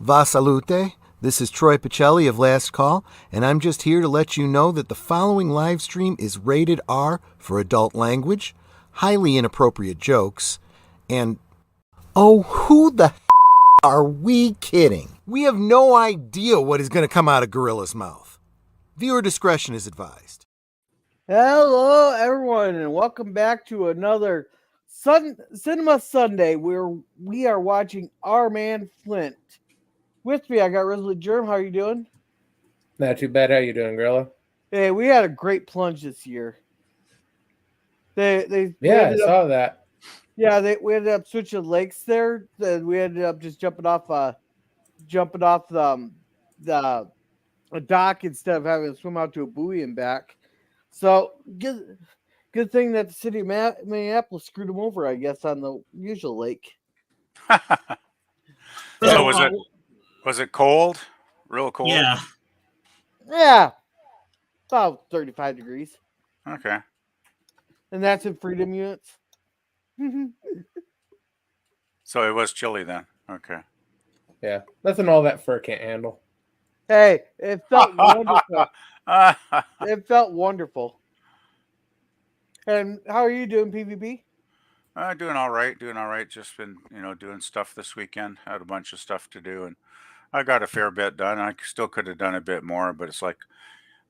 Va salute. This is Troy Pacelli of Last Call, and I'm just here to let you know that the following live stream is rated R for adult language, highly inappropriate jokes, and oh, who the are we kidding? We have no idea what is going to come out of Gorilla's mouth. Viewer discretion is advised. Hello, everyone, and welcome back to another Cinema Sunday where we are watching Our Man Flint. With me, I got Resolute Germ. How are you doing? Not too bad. How you doing, Gorilla? Hey, we had a great plunge this year. I saw that. Yeah, we ended up switching lakes there. We ended up just jumping off the dock instead of having to swim out to a buoy and back. So good thing that the city of Minneapolis screwed them over, I guess, on the usual lake. So was it cold? Real cold? Yeah, about 35 degrees. Okay. And that's in freedom units. So it was chilly then. Okay. Yeah, nothing all that fur can't handle. Hey, it felt wonderful. It felt wonderful. And how are you doing, PvP? Doing all right. Just been, doing stuff this weekend. Had a bunch of stuff to do, and I got a fair bit done. I still could have done a bit more, but it's like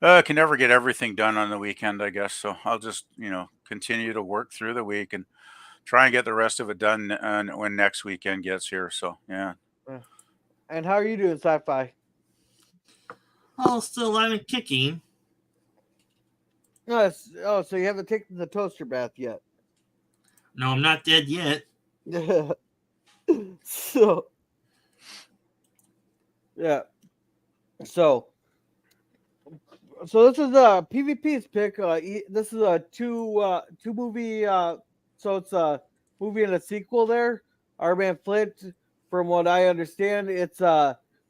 I can never get everything done on the weekend, I guess. So I'll just, continue to work through the week and try and get the rest of it done when next weekend gets here. So yeah. And how are you doing, Sci-Fi? Oh, still alive and kicking. So you haven't taken the toaster bath yet? No, I'm not dead yet. So, yeah. So this is PvP's pick. This is a two movie. So it's a movie and a sequel. There, Our Man Flint. From what I understand, it's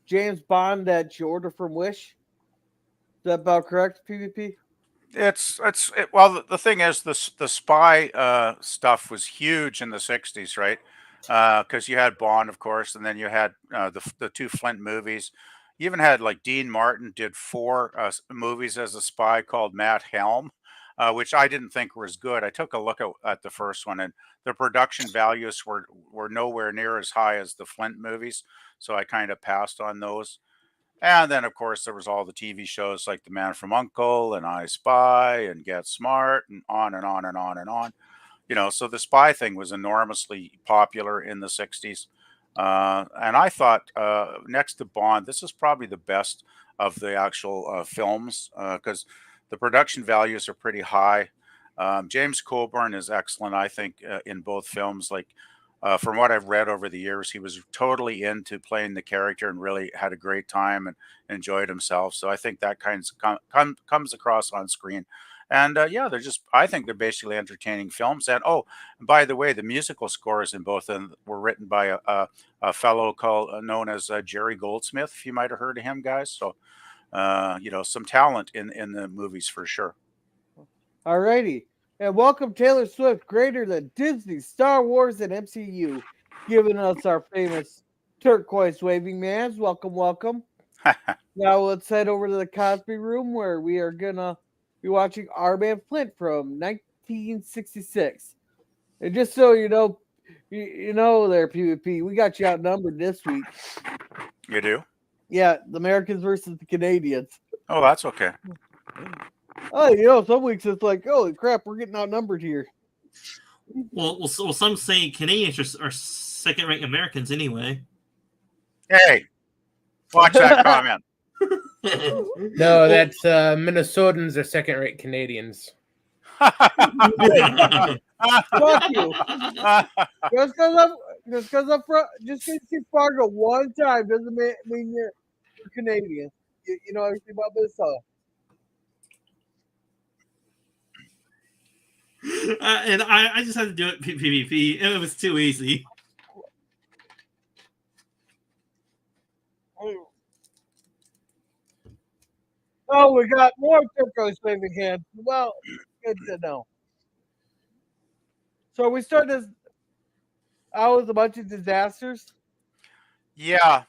James Bond that you order from Wish. Is that about correct, PvP? Well, the thing is, the spy stuff was huge in the 60s, right? Because you had Bond, of course, and then you had the two Flint movies. You even had, like, Dean Martin did 4 movies as a spy called Matt Helm, which I didn't think was good. I took a look at the first one, and the production values were nowhere near as high as the Flint movies, so I kind of passed on those. And then, of course, there was all the TV shows like The Man from U.N.C.L.E. and I Spy and Get Smart and on and on and on and on. So the spy thing was enormously popular in the 60s. And I thought, next to Bond, this is probably the best of the actual films because the production values are pretty high. James Coburn is excellent, I think, in both films. Like, from what I've read over the years, he was totally into playing the character and really had a great time and enjoyed himself. So I think that comes across on screen. And I think they're basically entertaining films. And by the way, the musical scores in both of them were written by a fellow known as Jerry Goldsmith, if you might have heard of him, guys. So, some talent in the movies for sure. Alrighty. And welcome Taylor Swift, greater than Disney, Star Wars, and MCU, giving us our famous turquoise waving mans. Welcome, welcome. Now let's head over to the Cosby Room where we are going to be watching Our Man Flint from 1966. And just so you know there, PvP, we got you outnumbered this week. You do? Yeah, the Americans versus the Canadians. Oh, that's okay. Oh, some weeks it's like, holy crap, we're getting outnumbered here. Well, some say Canadians are second-rate Americans anyway. Hey, watch that comment. No, that's Minnesotans are second-rate Canadians. Fuck you. Just because you see Fargo one time doesn't mean you're Canadian. You know everything about Minnesota. And I just had to do it PvP. It was too easy. Oh, we got more turquoise waving hands. Well, good to know. So we started out with a bunch of disasters. Yeah.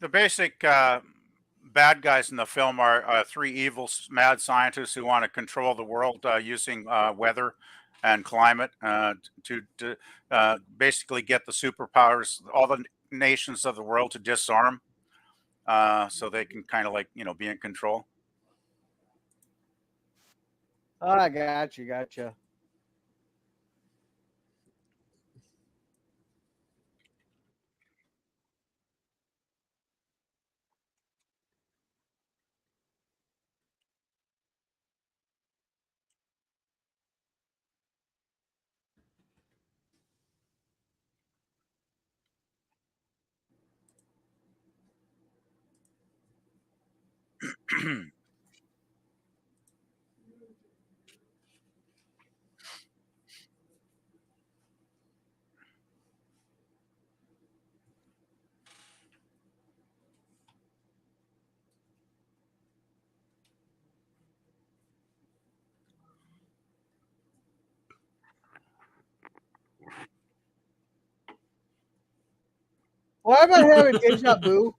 the basic bad guys in the film are three evil mad scientists who want to control the world using weather and climate to basically get the superpowers, all the nations of the world to disarm, so they can kind of like be in control. Ah, gotcha. Why am I having deja vu?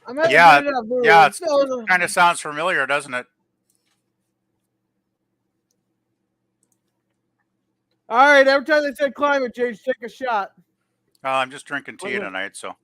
I'm having Yeah, deja vu. yeah, it kind of sounds familiar, doesn't it? All right, every time they said climate change, take a shot. I'm just drinking tea tonight, so.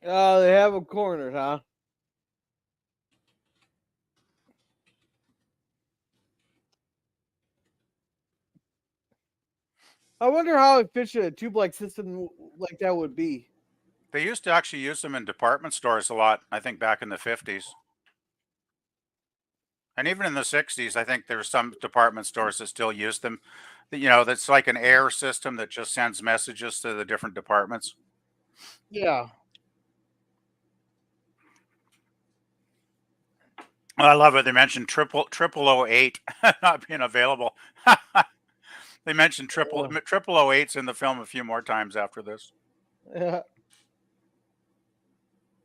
Oh, they have them cornered, huh? I wonder how efficient a tube-like system like that would be. They used to actually use them in department stores a lot, I think back in the 50s. And even in the 60s, I think there's some department stores that still use them. That's like an air system that just sends messages to the different departments. Yeah. I love it. They mentioned triple 008 not being available. They mentioned triple 008s in the film a few more times after this. Yeah.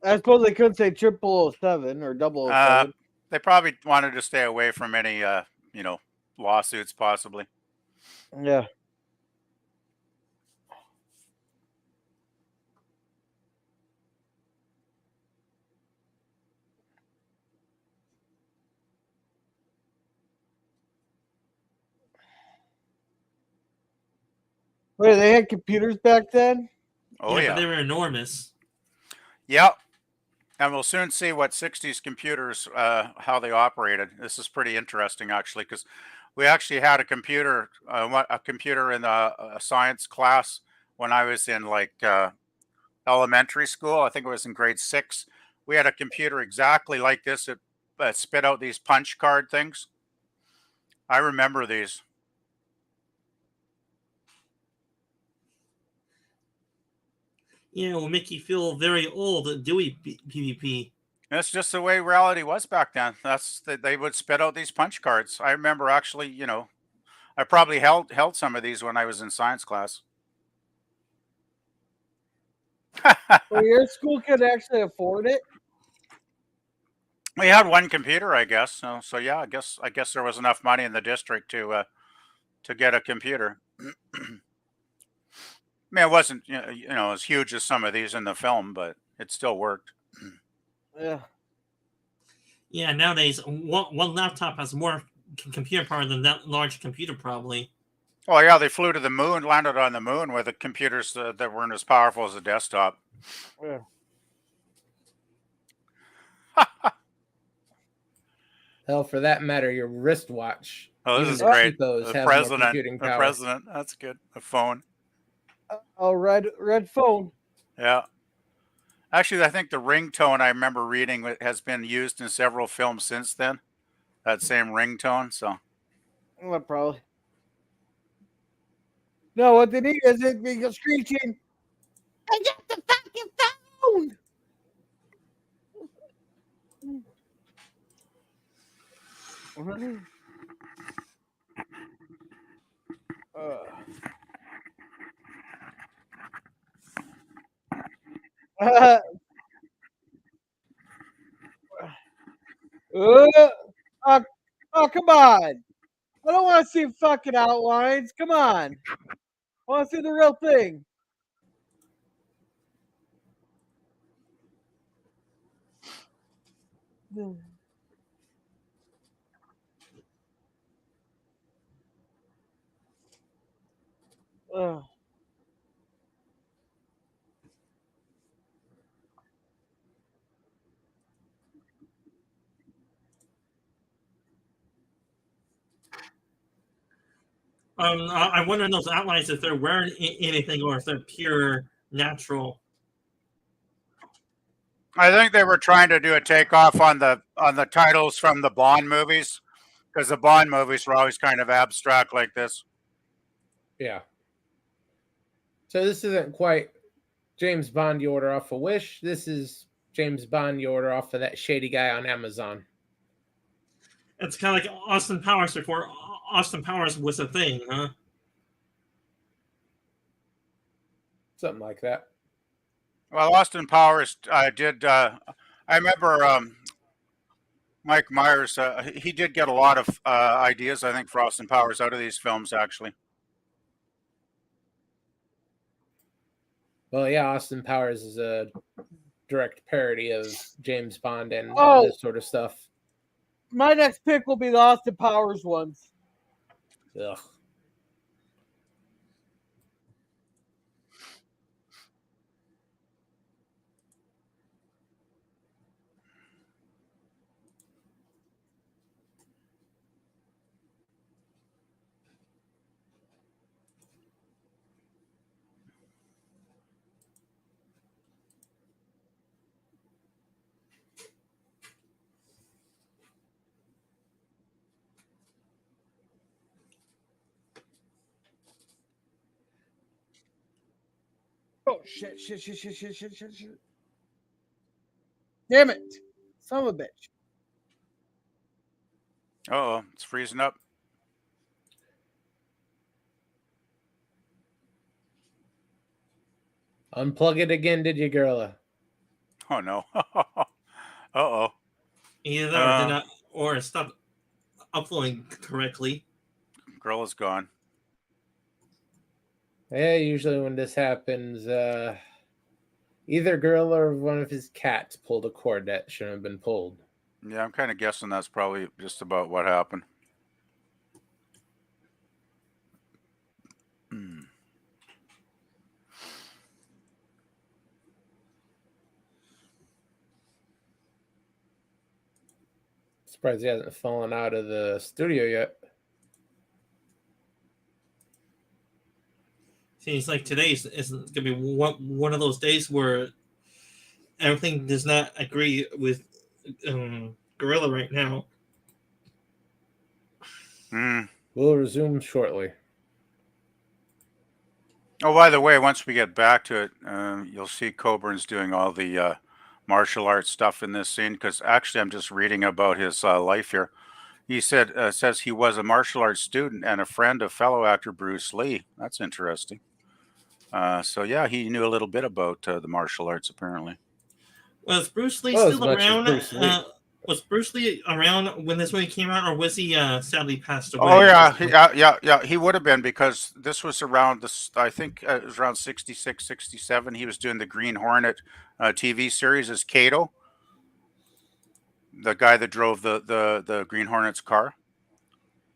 I suppose they could say 007 or 007. They probably wanted to stay away from any, lawsuits, possibly. Yeah. Wait, they had computers back then? Oh, yeah, but they were enormous. Yep. And we'll soon see what 60s computers, how they operated. This is pretty interesting, actually, because we actually had a computer in a science class when I was in elementary school. I think it was in grade 6. We had a computer exactly like this. It spit out these punch card things. I remember these. Yeah, it will make you feel very old. Dewey PvP. That's just the way reality was back then. They would spit out these punch cards. I remember actually, I probably held some of these when I was in science class. Well, your school could actually afford it? We had one computer, I guess. So yeah, I guess there was enough money in the district to get a computer. I mean, it wasn't as huge as some of these in the film, but it still worked. Yeah. Yeah, nowadays one laptop has more computer power than that large computer, probably. Oh yeah, they flew to the moon, landed on the moon with the computers that weren't as powerful as a desktop. Yeah. Hell, for that matter, your wristwatch. Oh, this Even is the great. cheapos The have more president. computing The power. president. That's good. A phone. Oh, red phone. Yeah. Actually, I think the ringtone I remember reading has been used in several films since then. That same ringtone. So. Well, probably. No, what they need is it being screeching. I got the fucking phone. Oh, come on. I don't want to see fucking outlines. Come on. I want to see the real thing. Ugh. I wonder in those outlines if they're wearing anything or if they're pure natural. I think they were trying to do a takeoff on the titles from the Bond movies, because the Bond movies were always kind of abstract like this. Yeah. So this isn't quite James Bond you order off a Wish. This is James Bond you order off of that shady guy on Amazon. It's kind of like Austin Powers before Austin Powers was a thing, huh? Something like that. Well, Austin Powers did. I remember Mike Myers. He did get a lot of ideas, I think, for Austin Powers out of these films, actually. Well, yeah, Austin Powers is a direct parody of James Bond and this sort of stuff. My next pick will be the Austin Powers ones. Ugh. Oh, shit. Damn it. Son of a bitch. Oh, it's freezing up. Unplug it again, did you, girl? Oh no. Uh-oh. Either that or did not, or stop uploading correctly. Girl is gone. Yeah, usually when this happens, either girl or one of his cats pulled a cord that shouldn't have been pulled. Yeah, I'm kind of guessing that's probably just about what happened. Surprised he hasn't fallen out of the studio yet. Seems like today is going to be one of those days where everything does not agree with Gorilla right now. We'll resume shortly. Oh, by the way, once we get back to it, you'll see Coburn's doing all the martial arts stuff in this scene, because actually I'm just reading about his life here. He says he was a martial arts student and a friend of fellow actor Bruce Lee. That's interesting. So yeah, he knew a little bit about the martial arts, apparently. Was Bruce Lee still around? Was Bruce Lee around when this movie came out, or was he sadly passed away? Oh yeah, he would have been, because this was around this. I think it was around 66, 67. He was doing the Green Hornet TV series as Kato, the guy that drove the Green Hornet's car.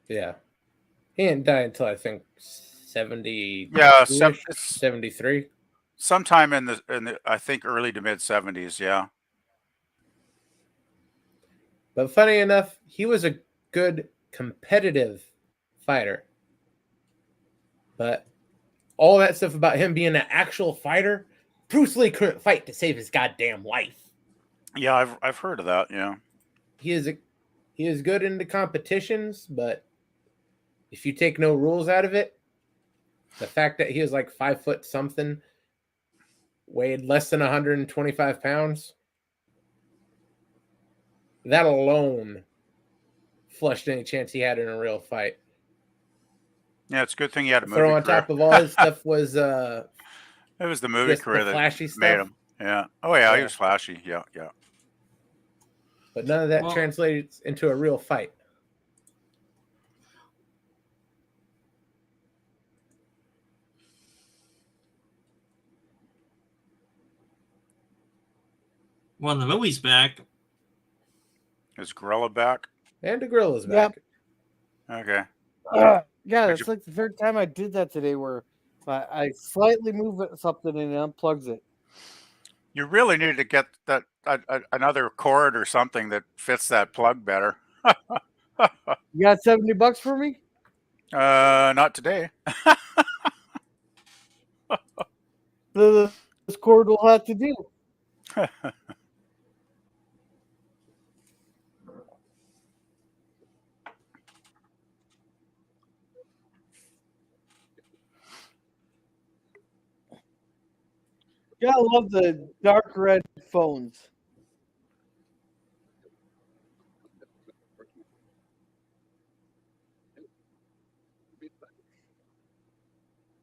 Yeah, he didn't die until I think 70. Yeah, 73. Sometime in the I think early to mid 70s. Yeah. But funny enough, he was a good competitive fighter. But all that stuff about him being an actual fighter, Bruce Lee couldn't fight to save his goddamn life. Yeah, I've heard of that. Yeah. He is good in the competitions, but if you take no rules out of it, the fact that he was like 5 foot something, weighed less than 125 pounds, that alone flushed any chance he had in a real fight. Yeah, it's a good thing he had a movie Throw on career. top of all his stuff was It was the movie just career the that flashy made stuff. him. Yeah. Oh yeah, he Yeah. was flashy. Yeah, yeah. But none of that Well- translates into a real fight. Well, the movie's back. Is Gorilla back? And the gorilla's Yep. back. Okay. Yeah, Did that's like the third time I did that today where I slightly move something and it unplugs it. You really need to get that another cord or something that fits that plug better. You got $70 for me? Not today. This cord will have to do. Yeah, I love the dark red phones.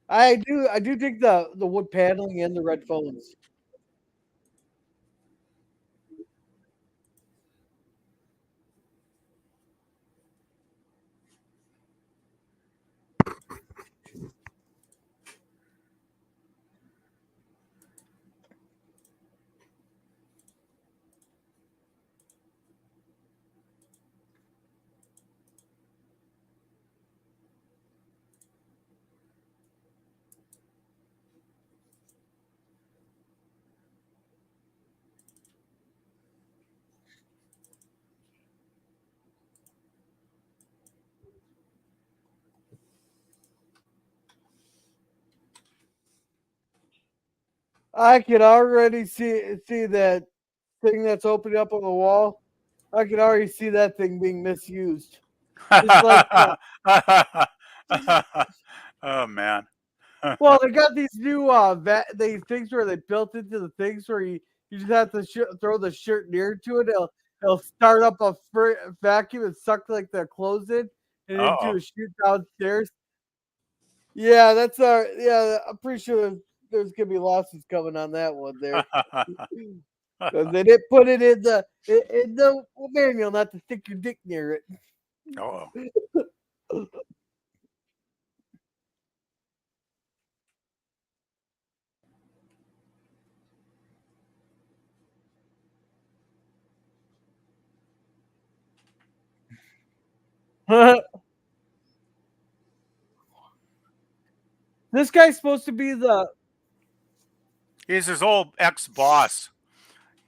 I do think the wood paneling and the red phones. I can already see that thing that's opening up on the wall. I can already see that thing being misused. It's like Oh man. well, they got these new these things where they built into the things where you just have to throw the shirt near to it. It'll start up a vacuum and suck like the clothes in and into Uh-oh. a chute downstairs. Yeah, that's our. Yeah, I'm pretty sure there's gonna be losses coming on that one there because they didn't put it in the manual not to stick your dick near it. Oh. This guy's supposed to be the. He's his old ex-boss.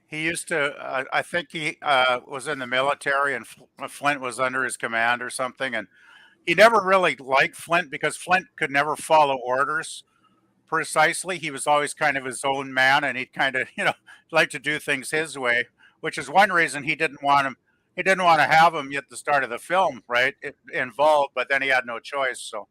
He used to, I think he was in the military and Flint was under his command or something. And he never really liked Flint because Flint could never follow orders precisely. He was always kind of his own man and he'd kind of, like to do things his way, which is one reason he didn't want him. He didn't want to have him at the start of the film, right? Involved, but then he had no choice. So.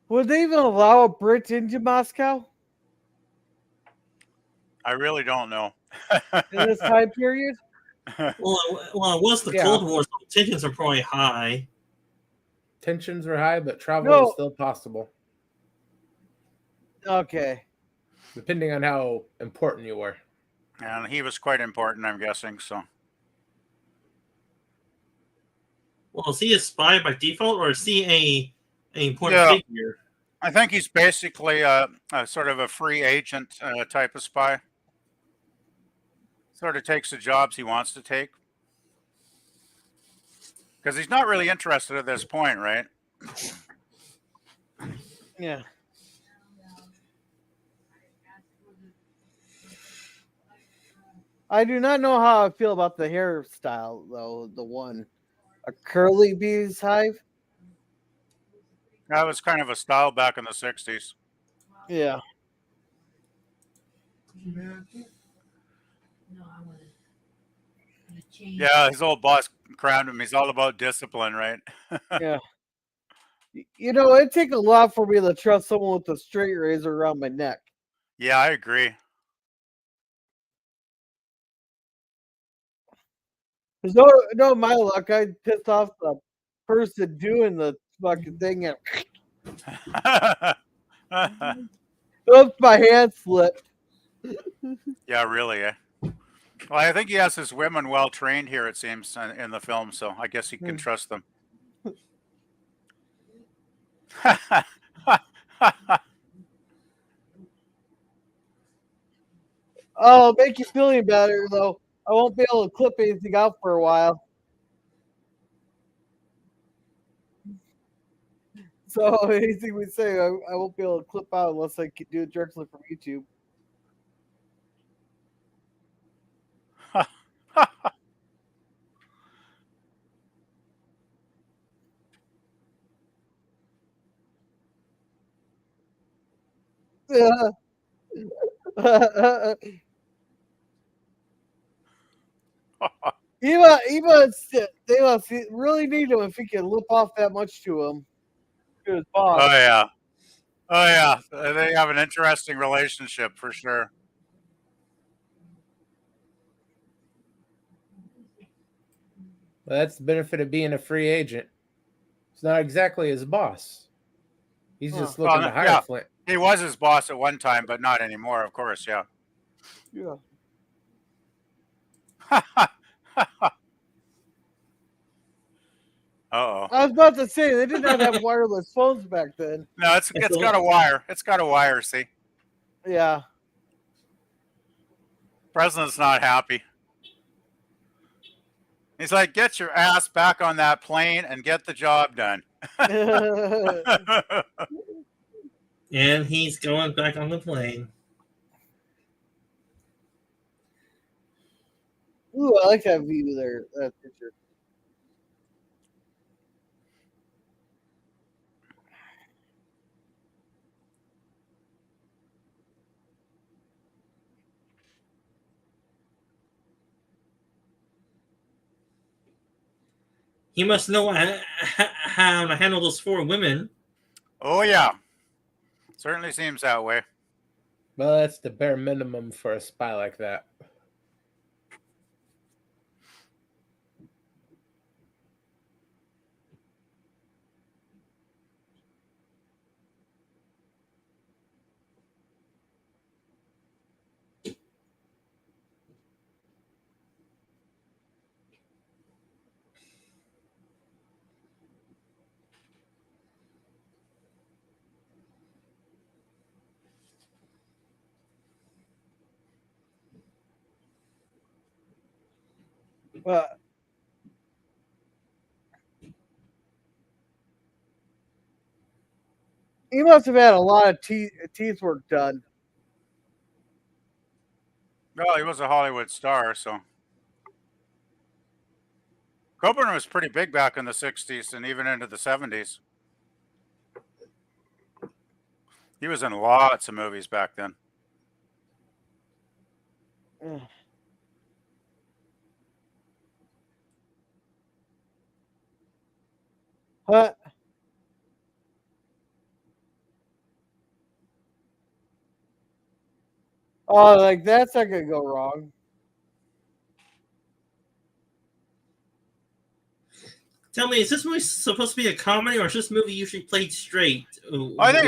Would they even allow a Brit into Moscow I really don't know. in this time period? Well, it was the Yeah. Cold War, so tensions are probably high. Tensions were high, but travel No. was still possible, Okay. depending on how important you were. And he was quite important, I'm guessing. So. Well, is he a spy by default, or is he a important Yeah. figure? I think he's basically a sort of a free agent type of spy. Sort of takes the jobs he wants to take. Because he's not really interested at this point, right? Yeah. I do not know how I feel about the hairstyle, though. The one. A curly bees hive? That was kind of a style back in the 60s. Yeah. Yeah, his old boss crowned him. He's all about discipline, right? Yeah. You know, it'd take a lot for me to trust someone with a straight razor around my neck. Yeah, I agree. There's no my luck. I pissed off the person doing the fucking thing and oops, my hand slipped. Yeah, really. Eh? Well, I think he has his women well trained here, it seems, in the film, so I guess he can trust them. Oh, make you feeling better though. I won't be able to clip anything out for a while. So anything we say, I won't be able to clip out unless I can do it directly from YouTube. Yeah. They must really need him if he can lip off that much to him, to his boss. Oh yeah, oh yeah. They have an interesting relationship for sure. Well, that's the benefit of being a free agent. It's not exactly his boss. He's just looking to hire yeah, Flint. he was his boss at one time, but not anymore, of course. Yeah. Yeah. Uh-oh. I was about to say they did not have wireless phones back then. No, it's got a wire. It's got a wire. See, Yeah. President's not happy. He's like, get your ass back on that plane and get the job done. And he's going back on the plane. Ooh, I like that view there. That picture. He must know how to handle those 4 women. Oh yeah, certainly seems that way. Well, that's the bare minimum for a spy like that. Well, he must have had a lot of teeth work done. Well, he was a Hollywood star, so. Coburn was pretty big back in the 60s and even into the 70s. He was in lots of movies back then. Huh? Oh, like that's not gonna go wrong. Tell me, is this movie supposed to be a comedy, or is this movie usually played straight? I think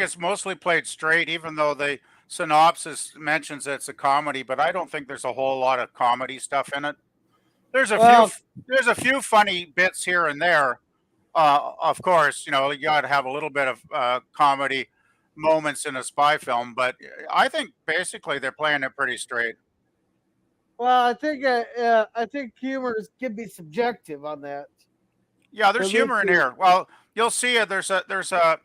it's mostly played straight, even though the synopsis mentions it's a comedy. But I don't think there's a whole lot of comedy stuff in it. There's a few funny bits here and there. Of course, you got to have a little bit of comedy moments in a spy film, but I think basically they're playing it pretty straight. Well, I think humor can be subjective on that. Yeah, there's humor in here. Well, you'll see it. There's a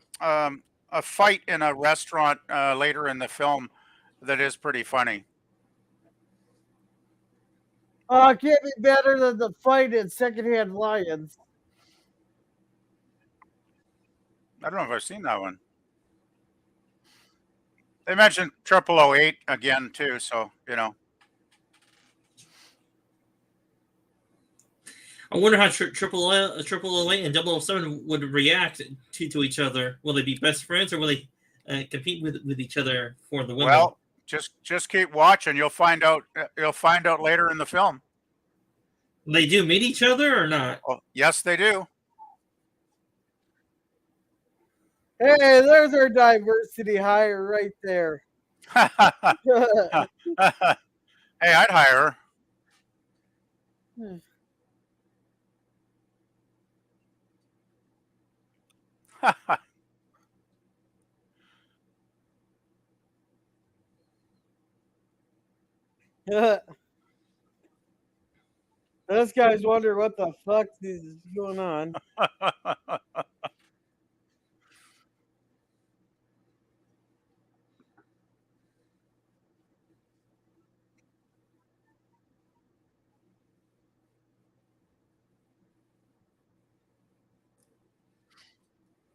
fight in a restaurant later in the film that is pretty funny. Oh, it can't be better than the fight in Secondhand Lions. I don't know if I've seen that one. They mentioned 0008 again too, so you know. I wonder how Triple Eight and 007 would react to each other. Will they be best friends, or will they compete with each other for the women? Well, just keep watching. You'll find out. You'll find out later in the film. They do meet each other or not? Oh, yes, they do. Hey, there's our diversity hire right there. Hey, I'd hire her. Those guys wonder what the fuck is going on.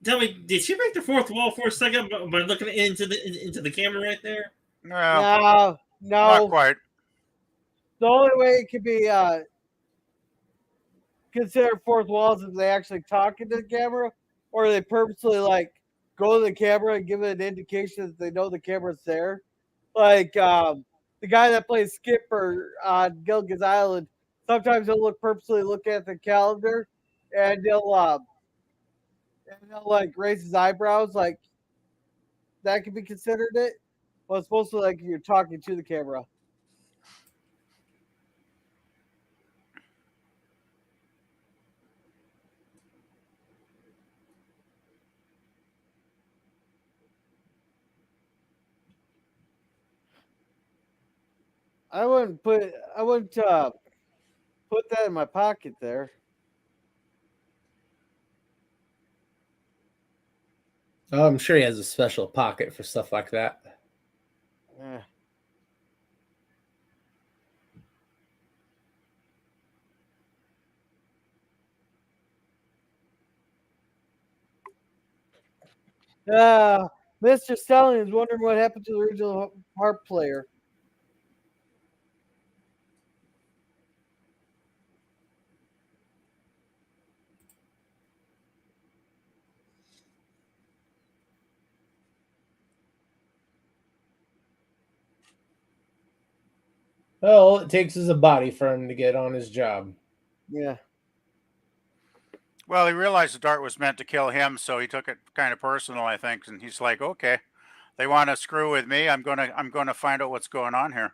Tell me, did she break the fourth wall for a second by looking into the camera right there? No, not quite. The only way it could be considered fourth wall is if they actually talk into the camera, or they purposely like go to the camera and give it an indication that they know the camera's there. Like the guy that plays Skipper on Gilligan's Island, sometimes he'll purposely look at the calendar, and he'll like raise his eyebrows, like that could be considered it. Well, it's supposed to like you're talking to the camera. I wouldn't put that in my pocket there. Oh, I'm sure he has a special pocket for stuff like that. Yeah. Mr. Stallion is wondering what happened to the original harp player. Well, all it takes is a body for him to get on his job. Yeah. Well, he realized the dart was meant to kill him, so he took it kind of personal, I think, and he's like, "Okay, they want to screw with me. I'm gonna find out what's going on here."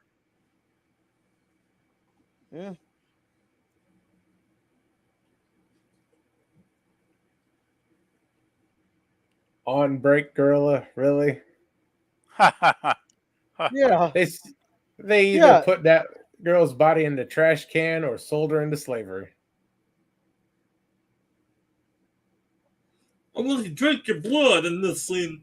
Yeah. On break, gorilla, really? Yeah. They either put that girl's body in the trash can or sold her into slavery. I'm going to drink your blood in this scene.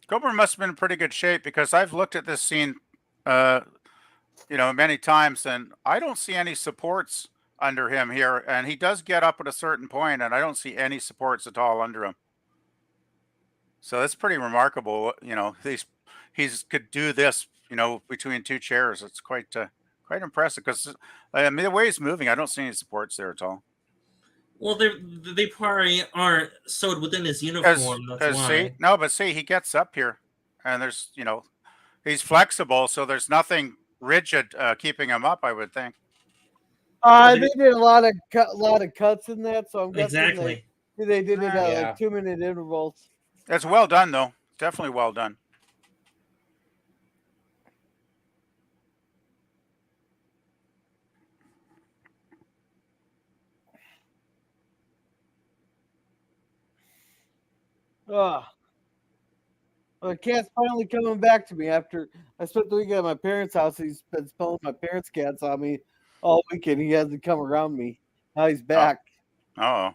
Coburn must have been in pretty good shape because I've looked at this scene, many times, and I don't see any supports under him here. And he does get up at a certain point, and I don't see any supports at all under him. So that's pretty remarkable. He's could do this, between two chairs. It's quite impressive because the way he's moving, I don't see any supports there at all. Well, they probably aren't sewed within his uniform. That's why. See, he gets up here, and there's, he's flexible, so there's nothing rigid keeping him up, I would think. They did a lot of cuts in that, so I'm guessing exactly they did it at like 2-minute intervals. It's well done, though. Definitely well done. Well, the cat's finally coming back to me after I spent the weekend at my parents' house. He's been spelling my parents' cats on me all weekend. He hasn't come around me. Now he's back. Oh.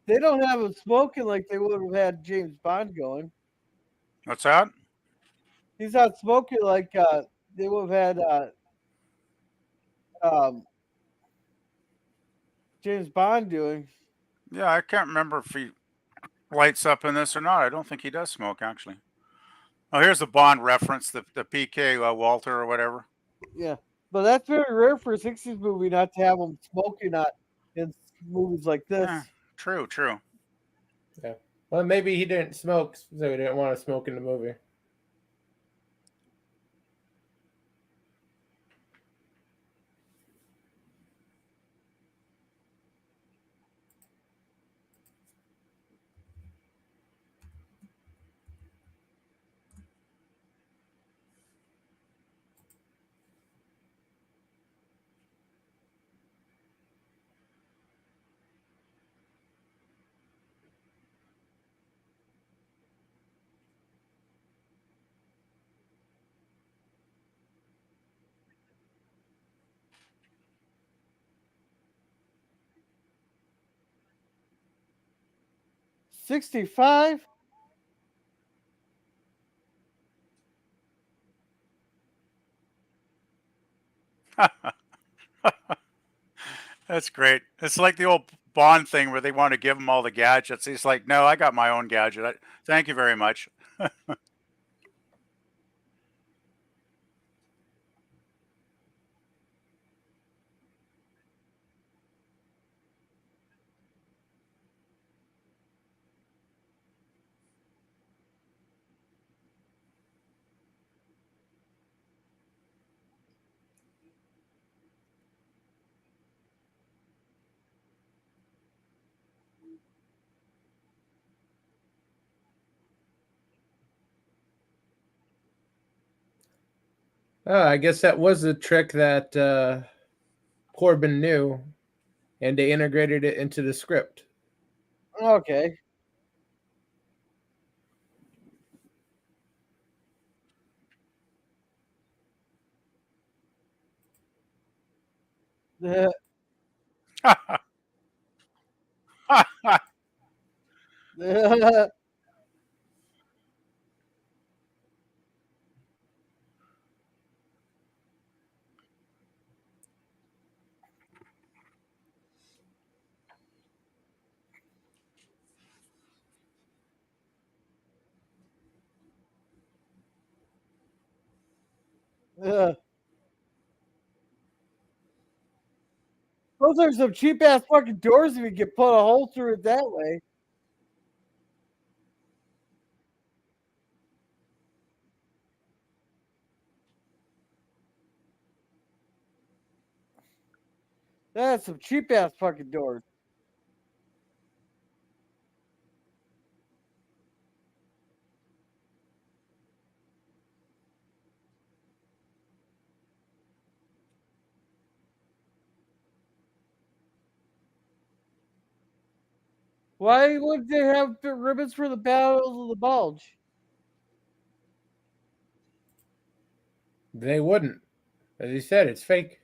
They don't have him smoking like they would have had James Bond going. What's that? He's not smoking like they would have had um, James Bond doing. Yeah, I can't remember if he lights up in this or not. I don't think he does smoke, actually. Oh, here's the Bond reference, the PK Walter or whatever. Yeah, but that's very rare for a '60s movie not to have him smoking in movies like this. Yeah, true. Yeah. Well, maybe he didn't smoke, so he didn't want to smoke in the movie. '65. That's great. It's like the old Bond thing where they want to give him all the gadgets. He's like, no, I got my own gadget. Thank you very much. Oh, I guess that was a trick that Corbin knew, and they integrated it into the script. Okay. Those are some cheap ass fucking doors if you can put a hole through it that way. That's some cheap ass fucking doors. Why would they have the ribbons for the battles of the bulge? They wouldn't. As you said, it's fake.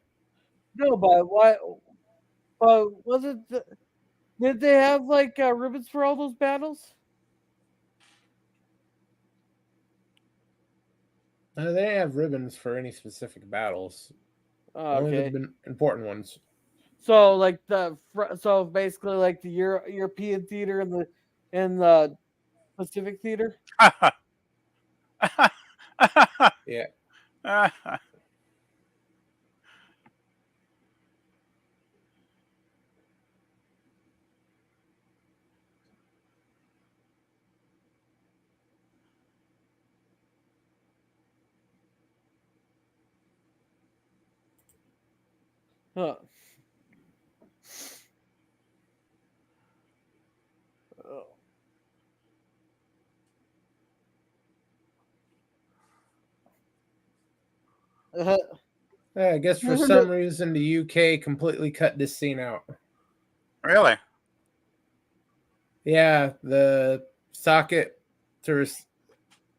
No, but why? But did they have like ribbons for all those battles? They didn't have ribbons for any specific battles. Oh, Only okay. the important ones. So like so basically like the European theater and the Pacific theater. Yeah. Huh. I guess for some reason the UK completely cut this scene out. Really? Yeah, the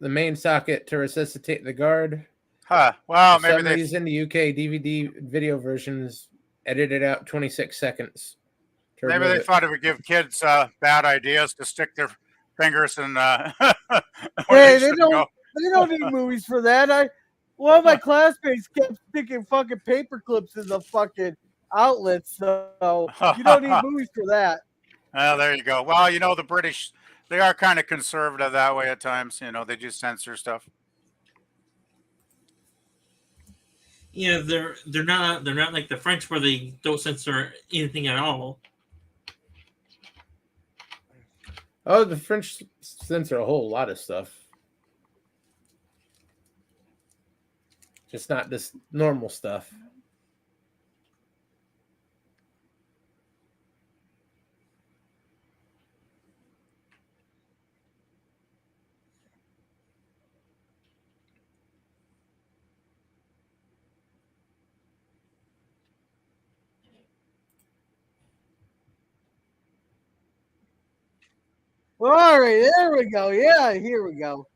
main socket to resuscitate the guard. Huh. Well, For maybe some they. reason, the UK DVD video versions edited out 26 seconds Maybe they thought it would give kids bad ideas to stick their fingers in where Hey, they shouldn't go. they don't need movies for that. One of my classmates kept sticking fucking paper clips in the fucking outlets, so you don't need movies for that. Well, there you go. Well, the British, they are kind of conservative that way at times. They just censor stuff. Yeah, they're not like the French where they don't censor anything at all. Oh, the French censor a whole lot of stuff. Just not this normal stuff. All right, there we go. Yeah, here we go.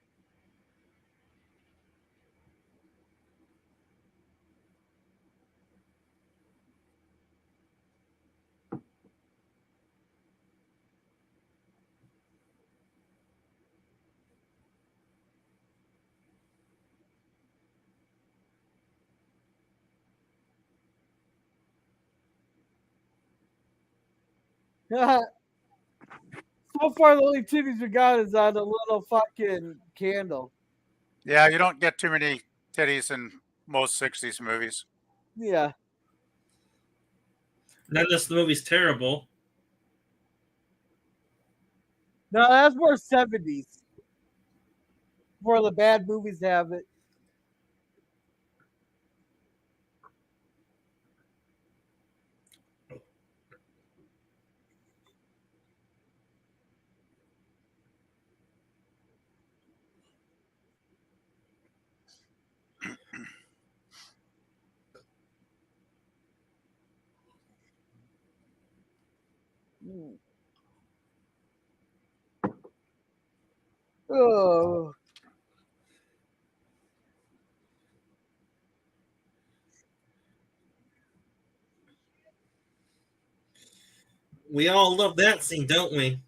So far, the only titties we got is on a little fucking candle. Yeah, you don't get too many titties in most 60s movies. Yeah. Not just the movie's terrible. No, that's more 70s. Where the bad movies have it. Oh. We all love that scene, don't we?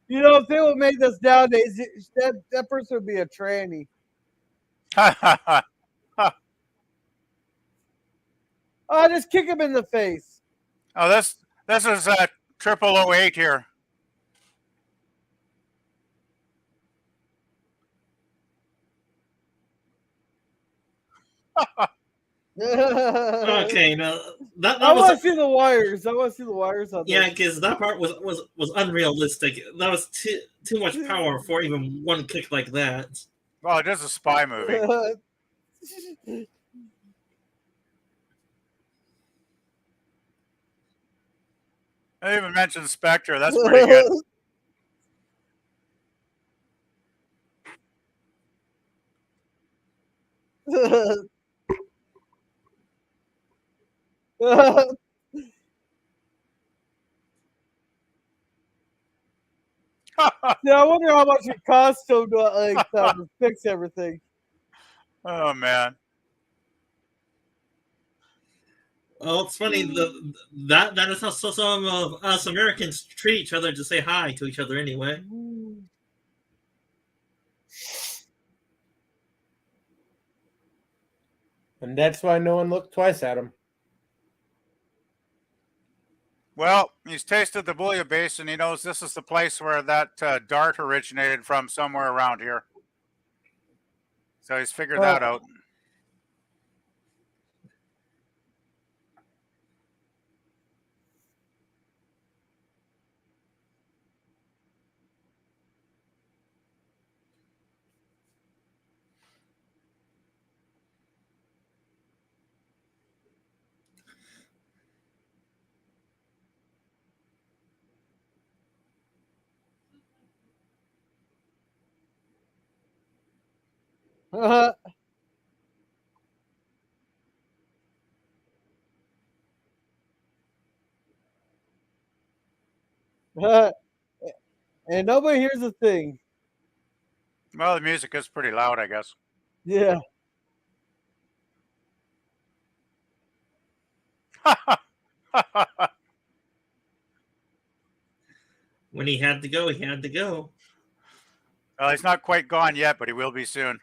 If they would make this nowadays, that person would be a tranny. Oh, just kick him in the face. Oh, this is 0008 here. Okay, now that I was want to see the wires. I want to see the wires on yeah, this. because that part was unrealistic. That was too much power for even one kick like that. Well, it is a spy movie. I even mentioned Spectre. That's pretty good. Yeah, I wonder how much it costs to fix everything. Oh man. Well, it's funny that is how some of us Americans treat each other to say hi to each other anyway. And that's why no one looked twice at him. Well, he's tasted the bouillabaisse and he knows this is the place where that dart originated from, somewhere around here. So he's figured that out. And nobody hears a thing. Well, the music is pretty loud, I guess. Yeah. When he had to go, he had to go. Well, he's not quite gone yet, but he will be soon.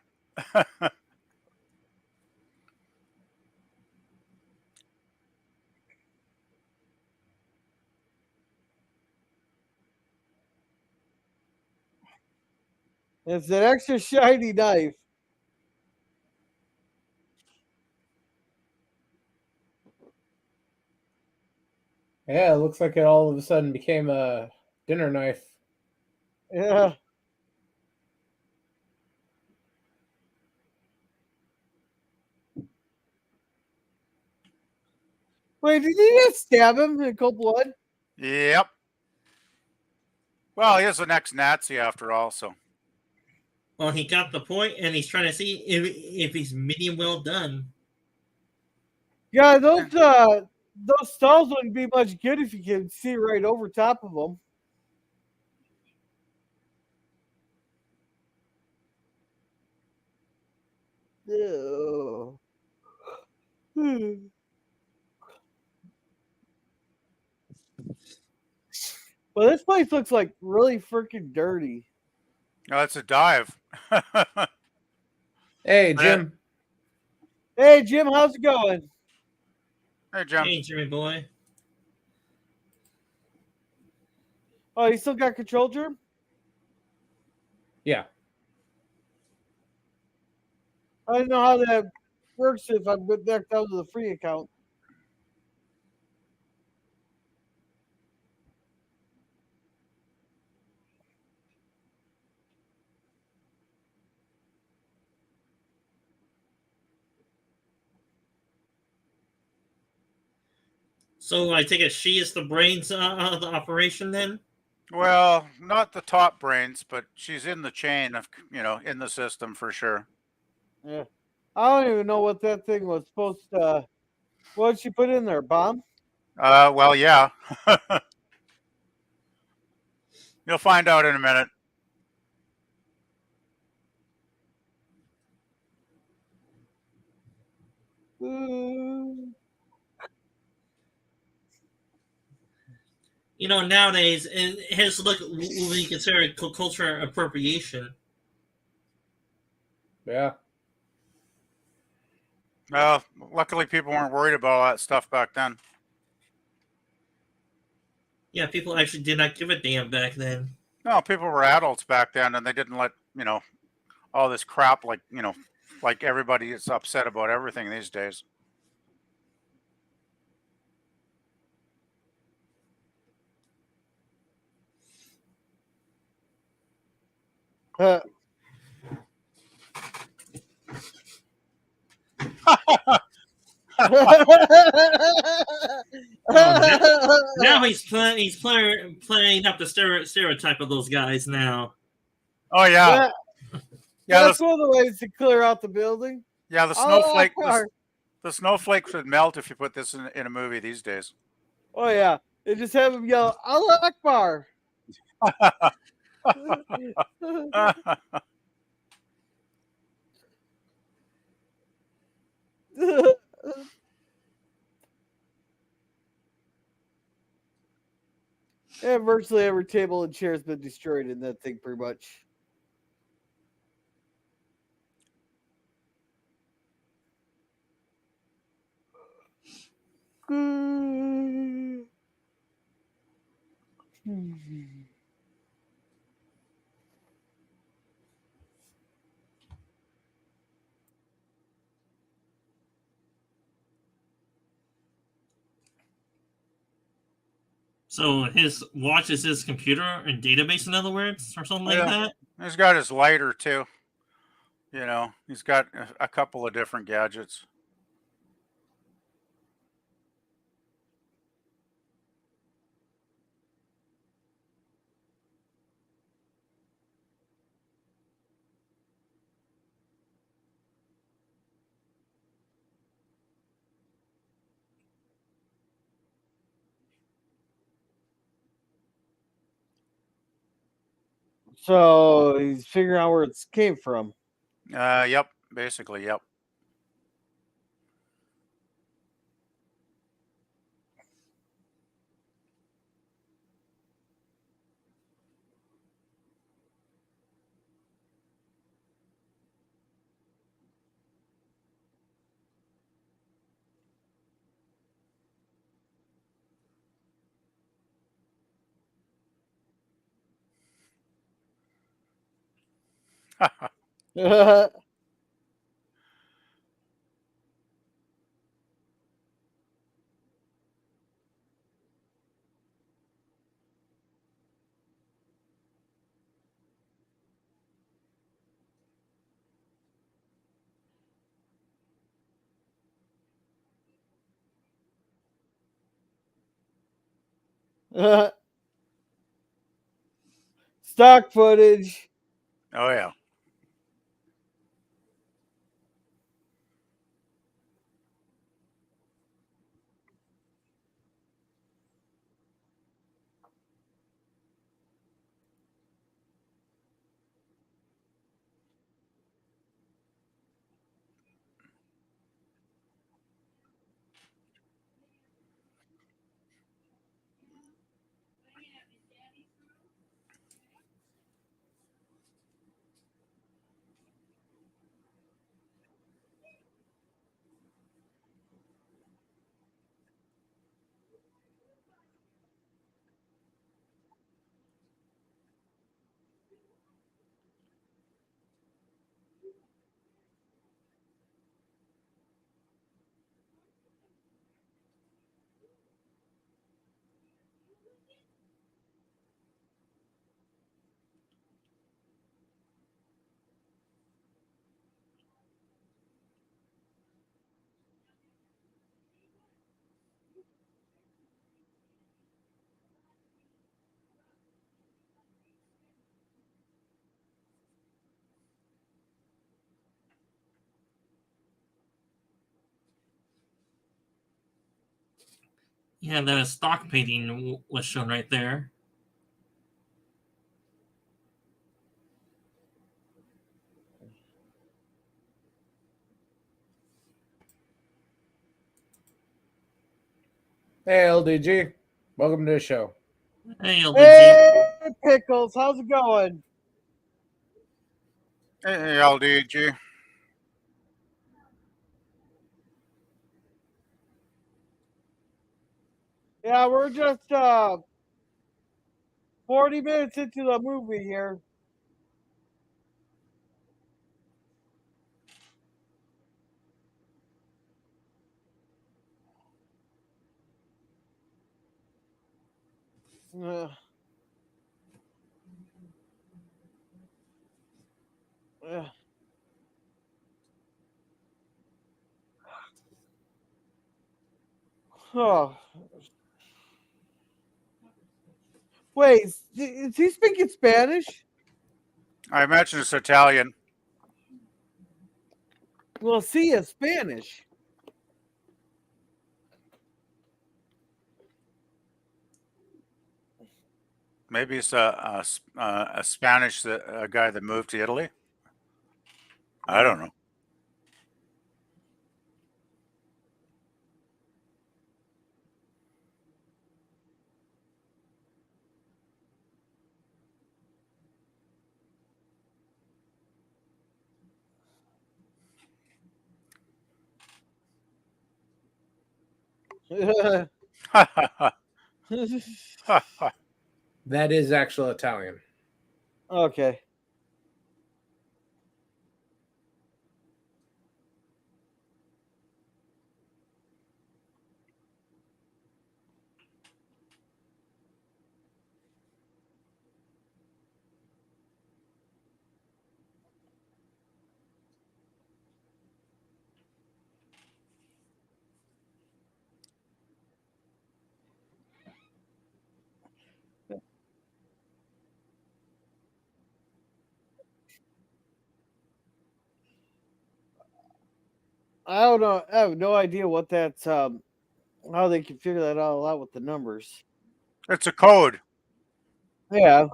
It's an extra shiny knife. Yeah, it looks like it all of a sudden became a dinner knife. Yeah. Wait, did he just stab him in cold blood? Yep. Well, he is the next Nazi after all, so. Well, he got the point, and he's trying to see if he's medium well done. Yeah, those stalls wouldn't be much good if you could see right over top of them. Ew. Well, this place looks like really freaking dirty. No, it's a dive. Hey, Jim. Hey, Jim, how's it going? Hey, Jim. Hey, Jimmy boy. Oh, you still got control, Jim? Yeah. I don't know how that works if I'm back down to the free account. So I take it she is the brains of the operation then? Well, not the top brains, but she's in the chain of, in the system for sure. Yeah. I don't even know what that thing was supposed to. What did she put in there? Bomb? Well, yeah. You'll find out in a minute. Nowadays, it has to look will be considered cultural appropriation. Yeah. Well, luckily people weren't worried about all that stuff back then. Yeah, people actually did not give a damn back then. No, people were adults back then, and they didn't let, all this crap like everybody is upset about everything these days. Now he's playing up the stereotype of those guys now. Oh yeah, that's one of the ways to clear out the building. Yeah, the snowflake. The snowflakes would melt if you put this in a movie these days. Oh yeah, they just have him yell "Allah Akbar." And virtually every table and chair has been destroyed in that thing, pretty much. So his watch is his computer and database, in other words, or something like that? He's got his lighter too. He's got a couple of different gadgets. So he's figuring out where it came from. Yep, basically, yep. Stock footage. Oh yeah. Yeah, then a stock painting was shown right there. Hey, LDG. Welcome to the show. Hey, LDG. Hey, Pickles, how's it going? Hey, LDG. Yeah, we're just 40 minutes into the movie here. Uh, uh, oh. Wait, is he speaking Spanish? I imagine it's Italian. Well, see, it's Spanish. Maybe it's a Spanish a guy that moved to Italy. I don't know. That is actual Italian. Okay. I don't know. I have no idea what that's how they can figure that all out with the numbers. It's a code. Yeah.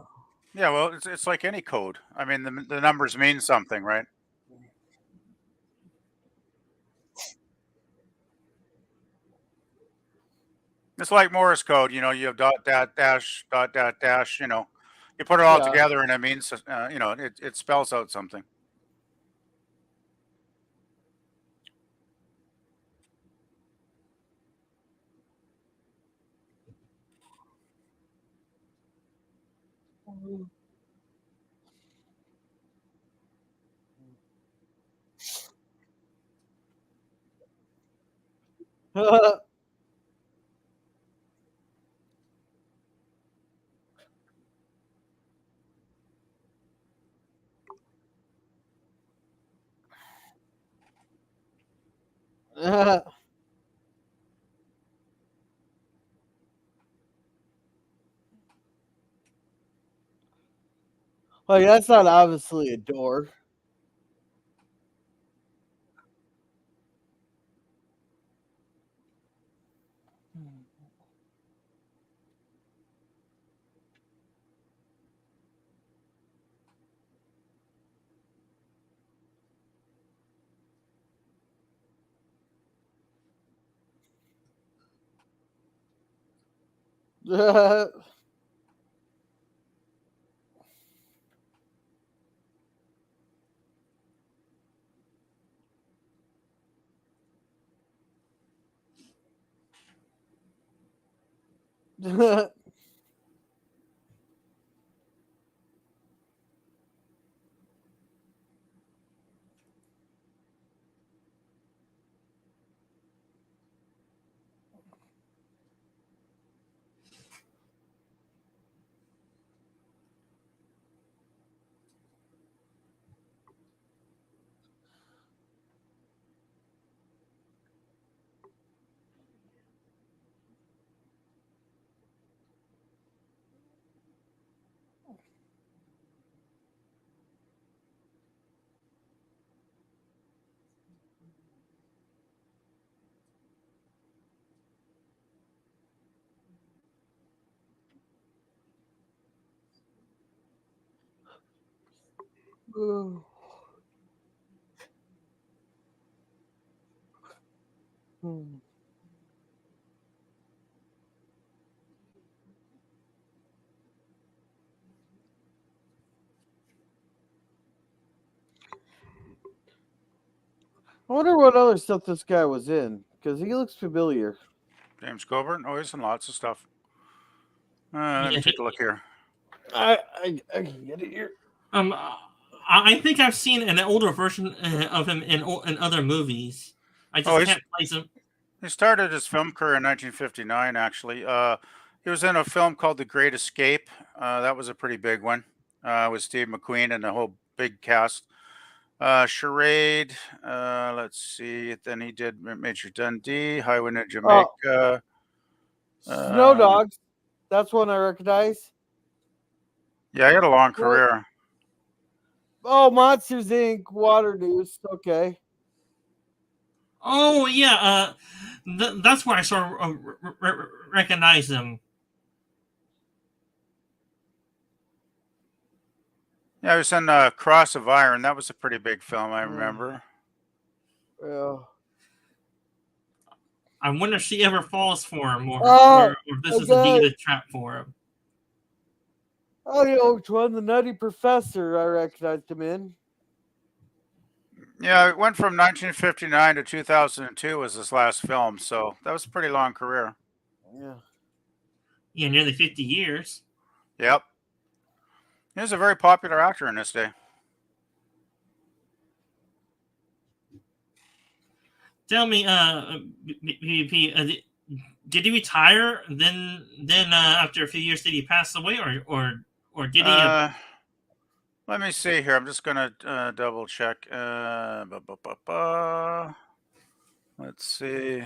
Yeah, well, it's like any code. I mean, the numbers mean something, right? It's like Morse code. You have dot dash. You put it all Yeah. together and it means, it spells out something. Like that's not obviously a door. I wonder what other stuff this guy was in, because he looks familiar. James Coburn. Oh, he's in lots of stuff. Let me Yeah, take a look here. I can get it here. I think I've seen an older version of him in other movies. I Oh, just can't place him. he started his film career in 1959. Actually, he was in a film called The Great Escape. That was a pretty big one with Steve McQueen and the whole big cast. Charade. Let's see. Then he did Major Dundee, Highway to Oh, Jamaica. Snow Dogs. That's one I recognize. Yeah, he had a long What? career. Oh, Monsters Inc. Water News. Okay. Oh yeah, that's where I sort of recognize him. Yeah, he was in Cross of Iron. That was a pretty big film, I remember. Yeah. I wonder if she ever falls for him, Oh, or if this is okay. indeed a trap for him. Oh, you know which one? The Nutty Professor. I recognized him in. Yeah, it went from 1959 to 2002 was his last film, so that was a pretty long career. Yeah. Yeah, nearly 50 years. Yep. He was a very popular actor in his day. Tell me, BP, did he retire? Then after a few years, did he pass away, or did he? Let me see here. I'm just gonna double check. Let's see.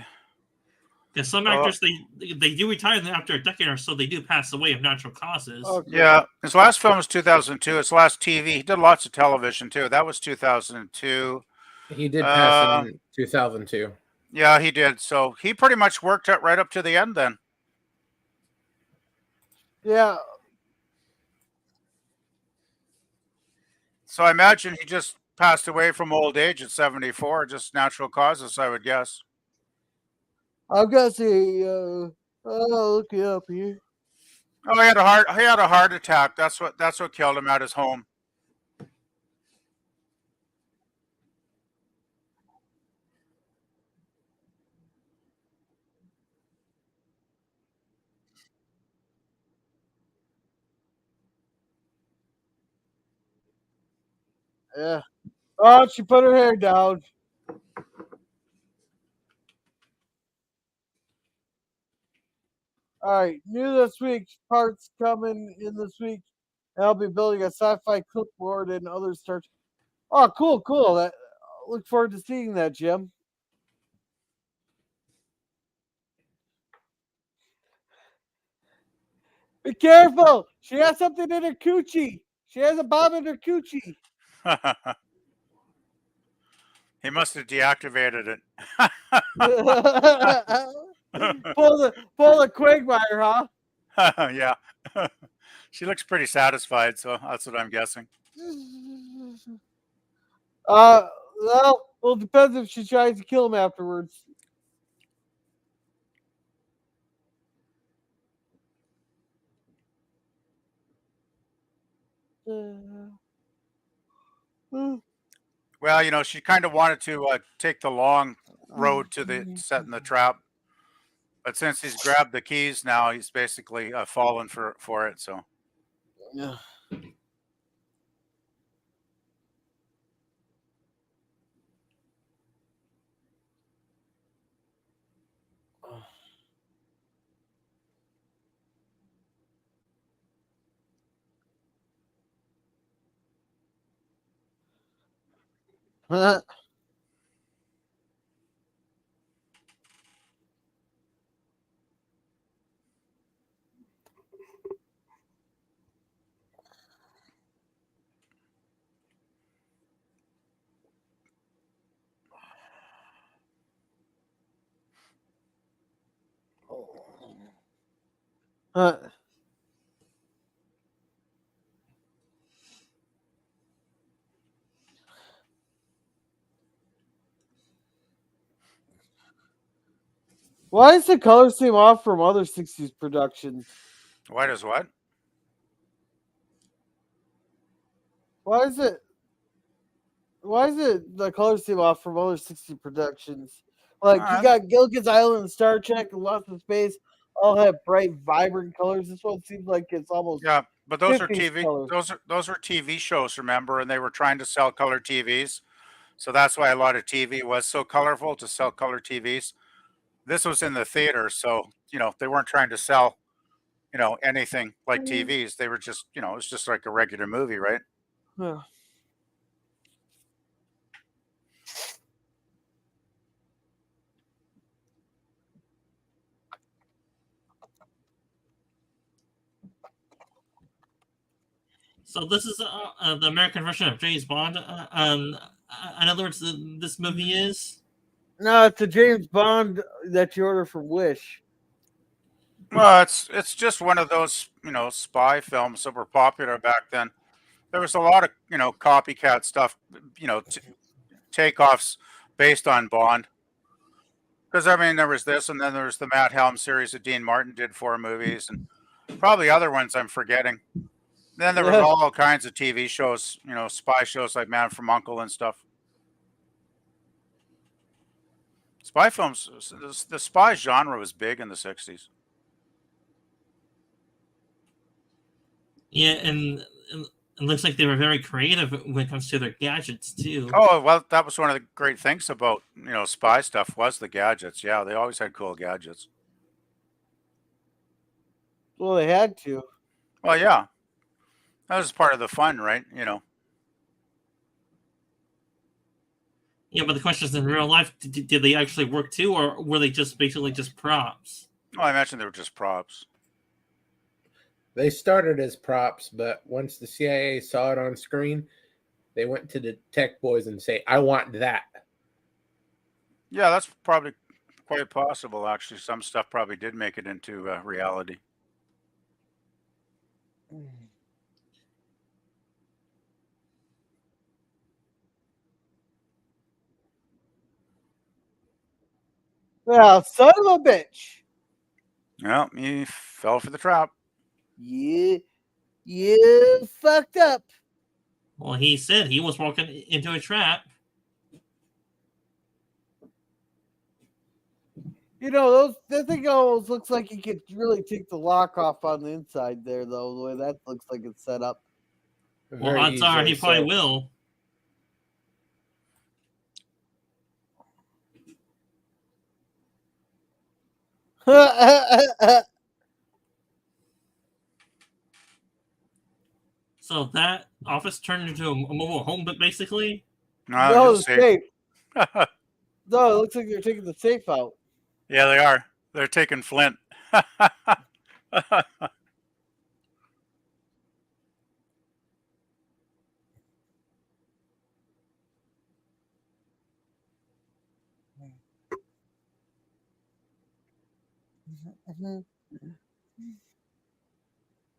Because some actors they do retire, and then after a decade or so, they do pass away of natural causes. Okay. Yeah, his last film was 2002. His last TV, he did lots of television too. That was 2002. He did pass in 2002. Yeah, he did. So he pretty much worked out right up to the end then. Yeah. So I imagine he just passed away from old age at 74, just natural causes, I would guess. I've got to see. I'll look it up here. Oh, he had a heart attack. That's what killed him at his home. Yeah. Oh, she put her hair down. All right, new this week, parts coming in this week. And I'll be building a sci-fi clipboard and other Star. Oh, cool. That look forward to seeing that, Jim. Be careful! She has something in her coochie. She has a bomb in her coochie. He must have deactivated it. pull the Quagmire, huh? Yeah. She looks pretty satisfied, so that's what I'm guessing. Well, it depends if she tries to kill him afterwards. Well, she kind of wanted to take the long road to the setting the trap, but since he's grabbed the keys now, he's basically fallen for it. So Yeah. Why does the color seem off from other 60s productions? why does what? Why is it the color seem off from other 60 productions? Like you got Gilligan's Island and Star Trek and Lost in Space all have bright, vibrant colors. This one seems like it's almost Yeah, but those are 50s TV. colors. Those were TV shows, remember, and they were trying to sell color TVs. So that's why a lot of TV was so colorful to sell color TVs. This was in the theater, so they weren't trying to sell anything like TVs. They were just it was just like a regular movie, right? Yeah. So this is the American version of James Bond. In other words, this movie is. No, it's a James Bond that you order from Wish. Well, it's just one of those spy films that were popular back then. There was a lot of copycat stuff, takeoffs based on Bond. Because I mean, there was this, and then there was the Matt Helm series that Dean Martin did 4 movies, and probably other ones I'm forgetting. Then there was all kinds of TV shows, spy shows like Man from U.N.C.L.E. and stuff. Spy films, the spy genre was big in the 60s. Yeah, and it looks like they were very creative when it comes to their gadgets too. Oh, well, that was one of the great things about, spy stuff was the gadgets. Yeah, they always had cool gadgets. Well, they had to. Well, yeah. That was part of the fun, right? Yeah, but the question is, in real life, did they actually work too, or were they just basically just props? Well, I imagine they were just props. They started as props, but once the CIA saw it on screen, they went to the tech boys and say, "I want that." Yeah, that's probably quite possible, actually. Some stuff probably did make it into reality. Well, son of a bitch. Well, he fell for the trap. You fucked up. Well, he said he was walking into a trap. That thing almost looks like you could really take the lock off on the inside there, though, the way that looks like it's set up. Well, odds are he probably will. So that office turned into a mobile home, but basically. No, You'll the see. safe. No, it looks like they're taking the safe out. Yeah, they are. They're taking Flint.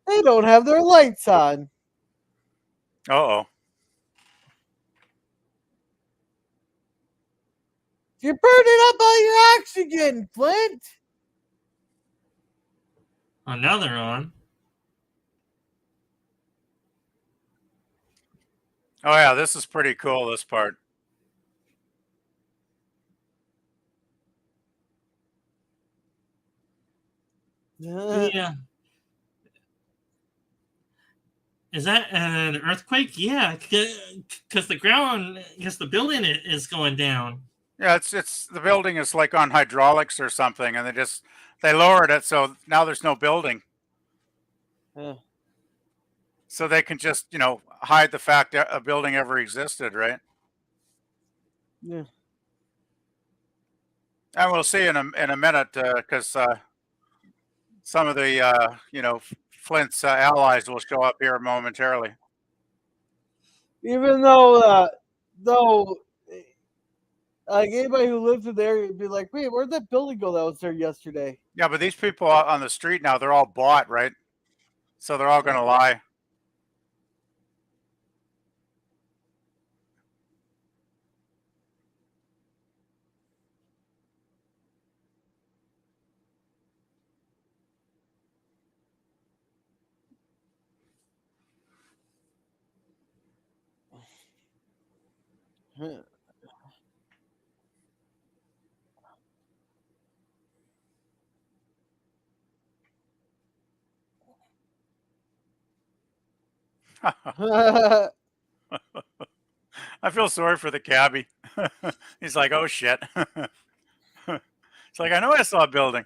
They don't have their lights on. Uh-oh. You're burning up all your oxygen, Flint. Oh, now they're on. Oh yeah, this is pretty cool, this part. Yeah. Is that an earthquake? Yeah, because the ground, because the building is going down. Yeah, it's the building is like on hydraulics or something, and they lowered it, so now there's no building. So they can just, hide the fact that a building ever existed, right? Yeah. And we'll see in a minute, because some of the Flint's allies will show up here momentarily. Even though like anybody who lives in there would be like, wait, where'd that building go that was there yesterday? Yeah, but these people on the street now, they're all bought, right? So they're all going to lie. I feel sorry for the cabbie. He's like, oh shit. It's like, I know I saw a building.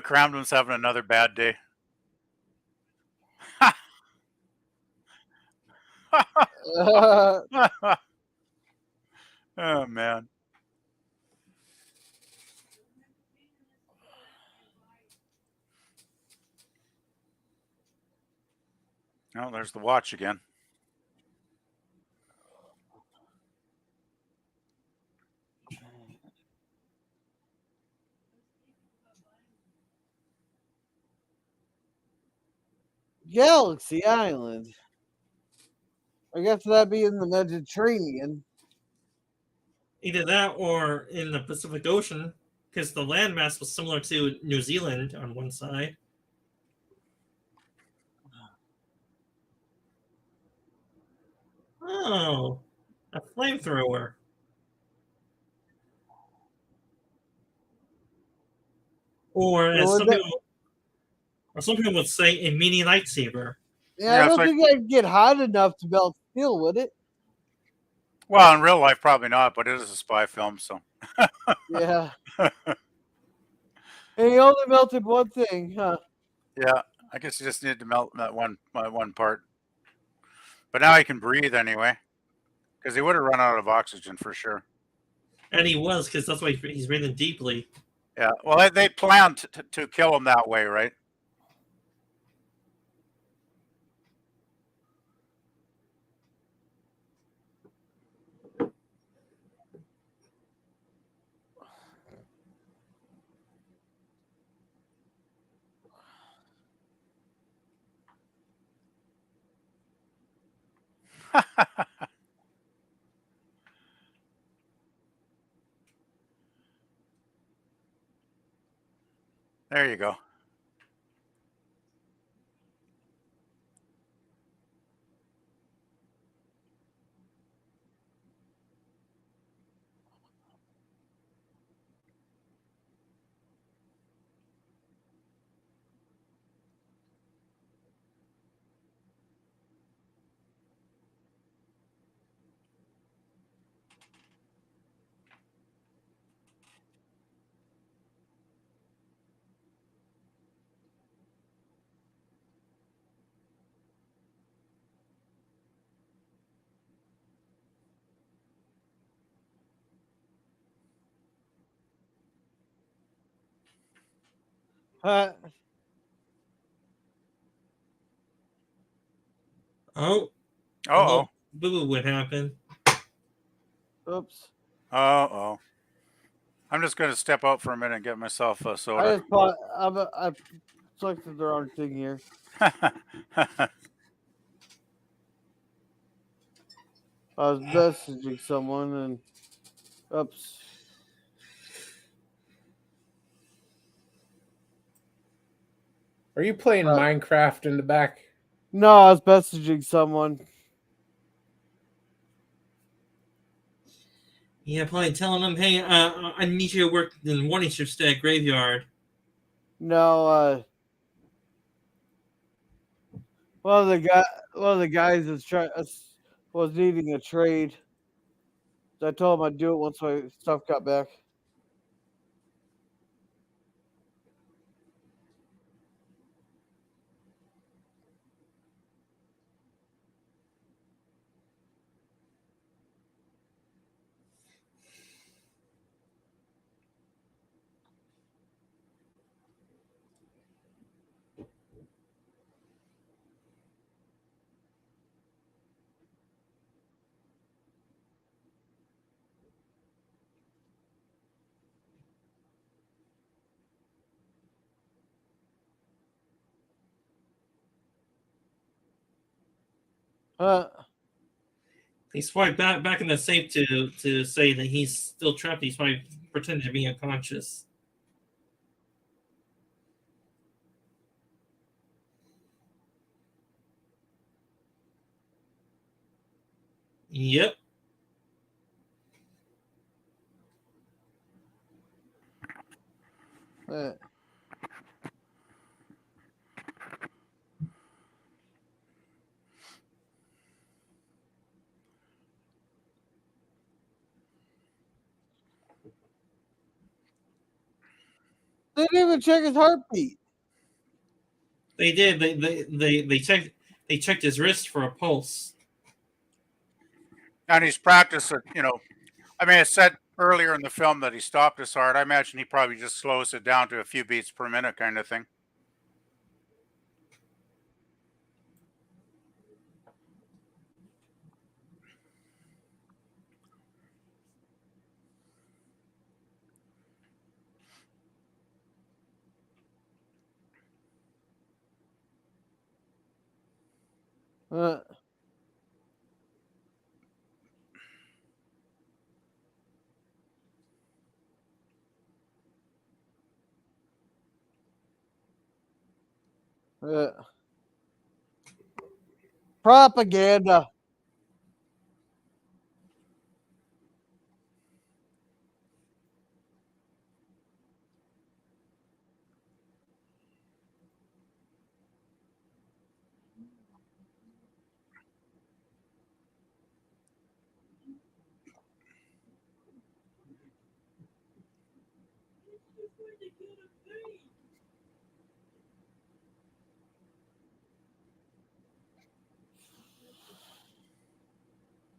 Cramden's having another bad day. Oh man. Oh, there's the watch again. Galaxy Island. I guess that'd be in the Mediterranean. Either that or in the Pacific Ocean, because the landmass was similar to New Zealand on one side. Oh, a flamethrower. Or as some people would say, a mini lightsaber. Yeah, I don't think I'd get hot enough to melt steel, would it? Well, in real life, probably not, but it is a spy film, so. Yeah. And he only melted one thing, huh? Yeah, I guess you just need to melt that one part. But now he can breathe anyway, because he would have run out of oxygen for sure. And he was, because that's why he's breathing deeply. Yeah, well, they planned to kill him that way, right? There you go. Oh, a Oh, little boo would happen. Oops. oh. I'm just going to step out for a minute and get myself a I soda. just bought. I selected the wrong thing here. I was messaging someone and oops. Are you playing Minecraft in the back? No, I was messaging someone. Yeah, probably telling them, hey, I need you to work in the morning shift at graveyard. No, one of the guys was needing a trade. So I told him I'd do it once my stuff got back. He's probably back in the safe to say that he's still trapped. He's probably pretending to be unconscious. Yep. They didn't even check his heartbeat. They did. They checked his wrist for a pulse. And he's practiced it, I mean, it said earlier in the film that he stopped his heart. I imagine he probably just slows it down to a few beats per minute kind of thing. Uh, uh, propaganda.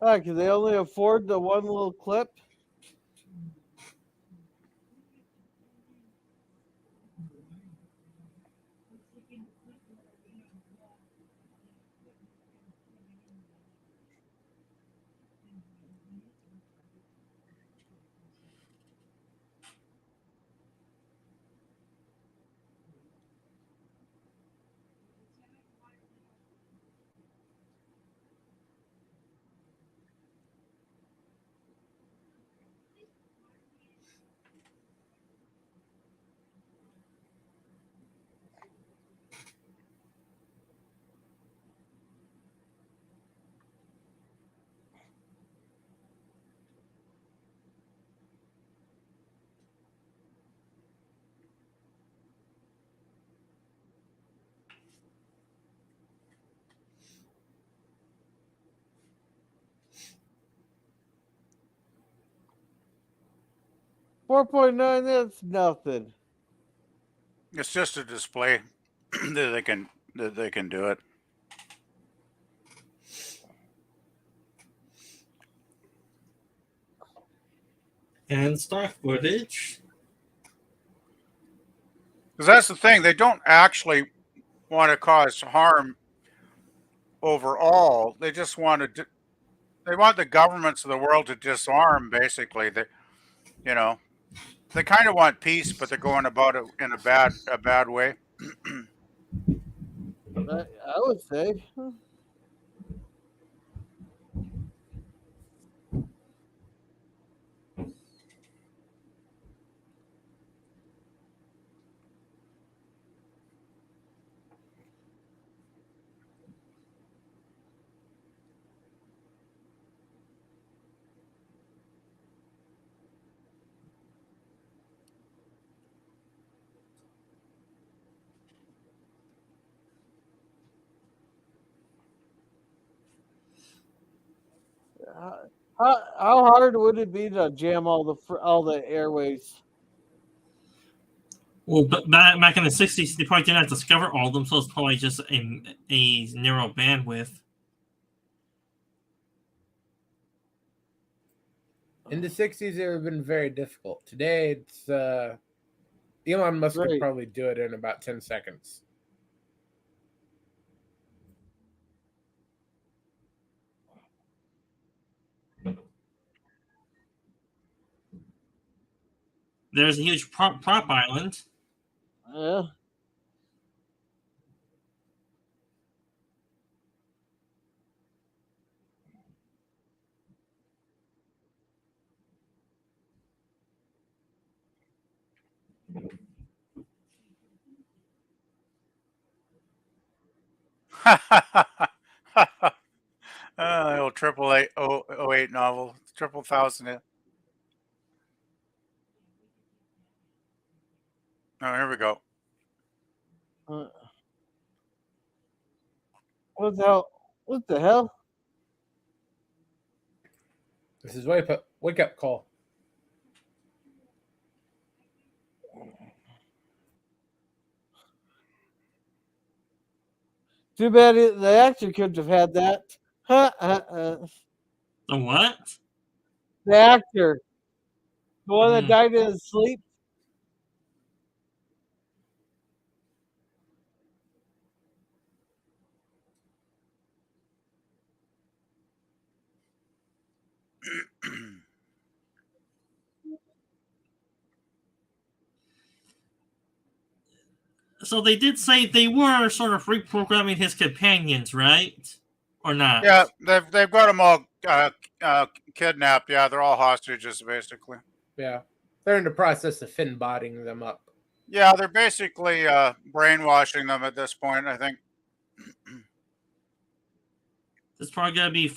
Can they only afford the one little clip? $4.9. That's nothing. It's just a display that they can do it. And stock footage. Because that's the thing. They don't actually want to cause harm overall. They just want to. They want the governments of the world to disarm. Basically, you know, they kind of want peace, but they're going about it in a bad way. I would say. How hard would it be to jam all the airways? Well, but back in the 60s, they probably did not discover all of them, so it's probably just a narrow bandwidth. In the 60s, it would have been very difficult. Today, it's Elon Musk could probably do it in about 10 seconds. There's a huge prop island. Yeah. Old 888 novel, 1000. Oh, here we go. What the hell? What the hell? This is wake up call. Too bad the actor couldn't have had that. The what? The actor. The one that died in his sleep. So they did say they were sort of reprogramming his companions, right? Or not? Yeah, they've got them all kidnapped. Yeah, they're all hostages, basically. Yeah, they're in the process of Finbotting them up. Yeah, they're basically brainwashing them at this point, I think. It's probably going to be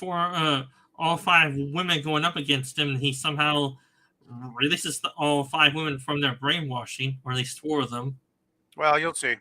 all 5 women going up against him, and he somehow releases all 5 women from their brainwashing, or at least 4 of them. Well, you'll see.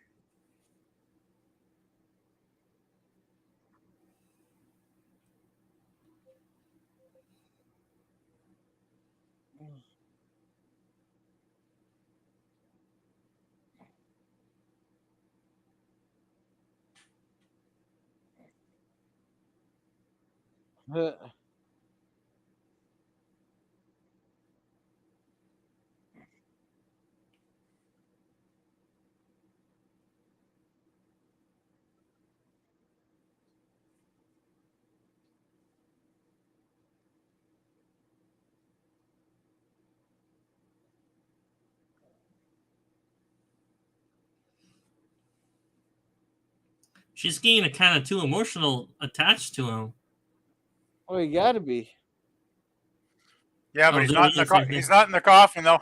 She's getting kind of too emotional attached to him. Oh, you gotta be. Yeah, but he's not in the coffin, though.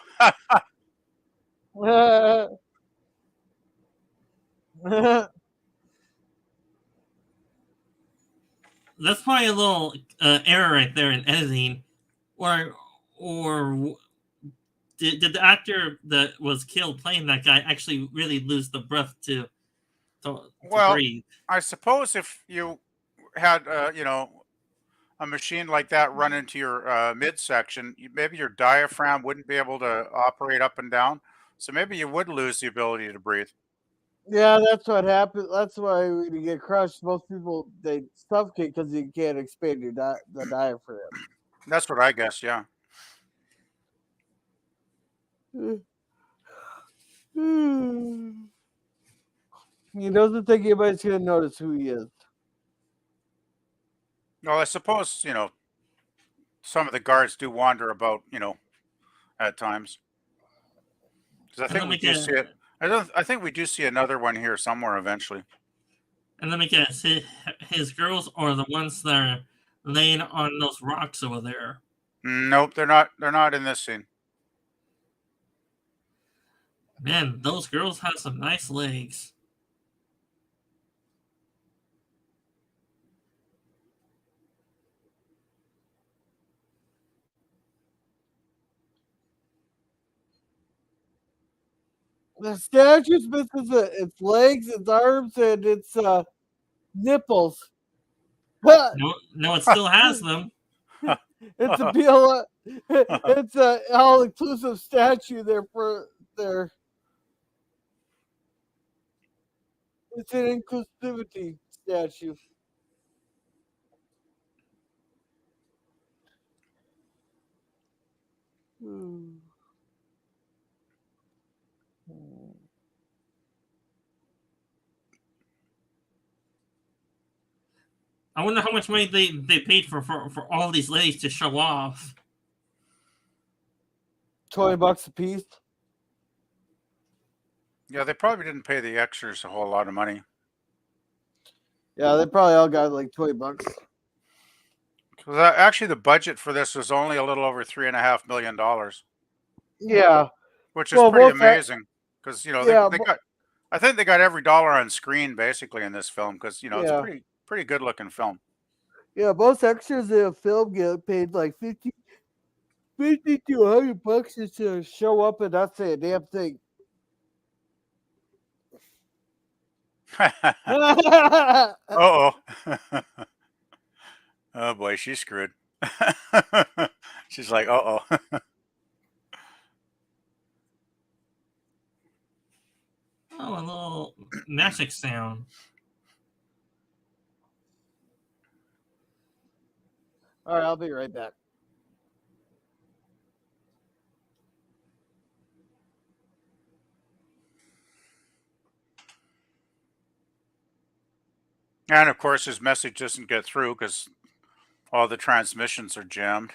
That's probably a little error right there in editing, or did the actor that was killed playing that guy actually really lose the breath to breathe? I suppose if you had a machine like that run into your midsection, maybe your diaphragm wouldn't be able to operate up and down, so maybe you would lose the ability to breathe. Yeah, that's what happened. That's why when you get crushed, most people they suffocate because you can't expand the diaphragm. That's what I guess. Yeah. He doesn't think anybody's going to notice who he is. Well, I suppose some of the guards do wander about, at times. Because I And think let we me do guess. see it. I think we do see another one here somewhere eventually. And let me guess. His girls are the ones that are laying on those rocks over there. Nope, they're not. They're not in this scene. Man, those girls have some nice legs. The statue's misses its legs, its arms, and its nipples. No, it still has them. It's a BL, it's a all-inclusive statue there for there. It's an inclusivity statue. I wonder how much money they paid for all these ladies to show off. $20 a piece. Yeah, they probably didn't pay the extras a whole lot of money. Yeah, they probably all got like $20. Because actually, the budget for this was only a little over $3.5 million, Yeah. which is pretty amazing. Because yeah, they got, I think they got every dollar on screen basically in this film. Because it's a pretty good looking film. Yeah, most extras in a film get paid like 50 to $100 just to show up and not say a damn thing. Oh boy, she's screwed. She's like, oh. Oh, a little magic sound. All right, I'll be right back. And of course, his message doesn't get through because all the transmissions are jammed.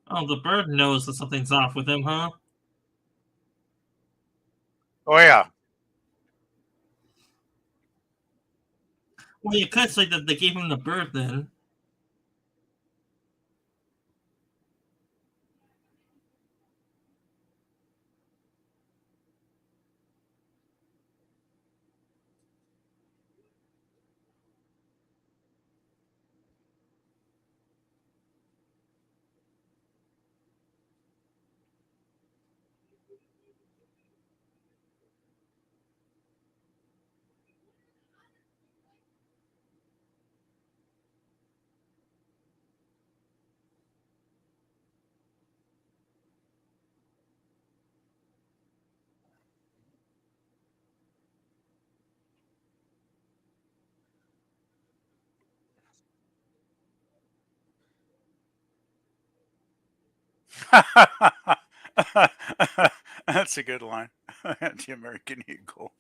Oh, the bird knows that something's off with him, huh? Oh yeah. Well, you could say that they gave him the bird then. That's a good line. The American Eagle.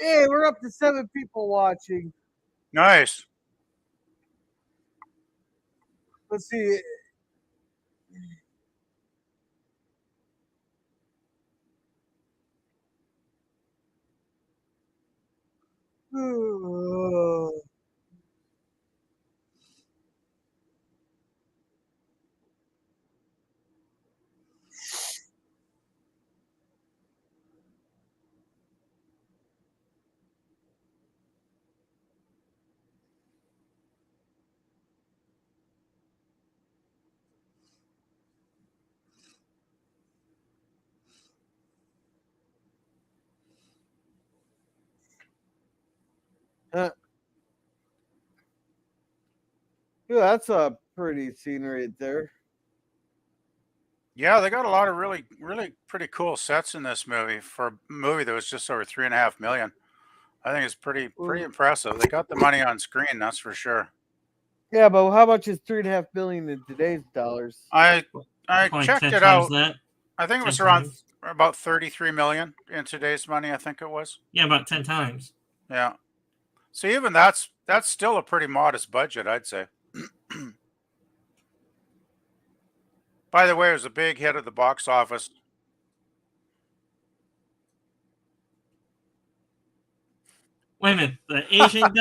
Hey, we're up to 7 people watching. Nice. Let's see. Yeah, that's a pretty scene right there. Yeah, they got a lot of really, really pretty cool sets in this movie for a movie that was just over 3.5 million. I think it's pretty impressive. They got the money on screen, that's for sure. Yeah, but how much is 3.5 billion in today's dollars? I Probably checked 10 it times out. that. I think it 10 was around times. about 33 million in today's money. I think it was. Yeah, about 10 times. Yeah. So even that's still a pretty modest budget, I'd say. By the way, it was a big hit at the box office. Wait a minute. The Asian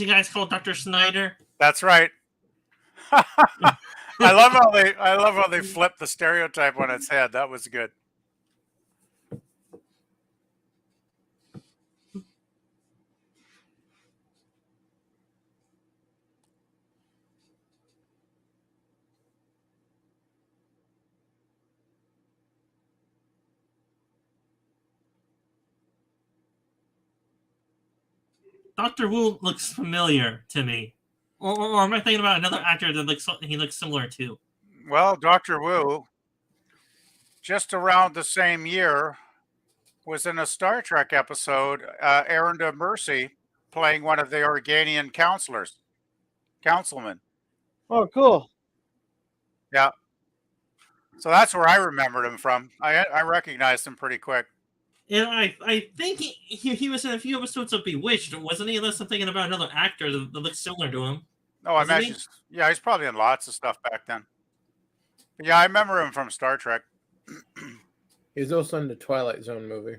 guy's called Doctor Schneider. That's right. I love how they flipped the stereotype on its head. That was good. Dr. Wu looks familiar to me. Or am I thinking about another actor that he looks similar to? Well, Doctor Wu, just around the same year, was in a Star Trek episode, Errand of Mercy, playing one of the Organian councilmen. Oh, cool. Yeah. So that's where I remembered him from. I recognized him pretty quick. And I think he was in a few episodes of Bewitched, wasn't he? Unless I'm thinking about another actor that looks similar to him. Oh, I imagine. Yeah, he's probably in lots of stuff back then. But yeah, I remember him from Star Trek. He was also in the Twilight Zone movie.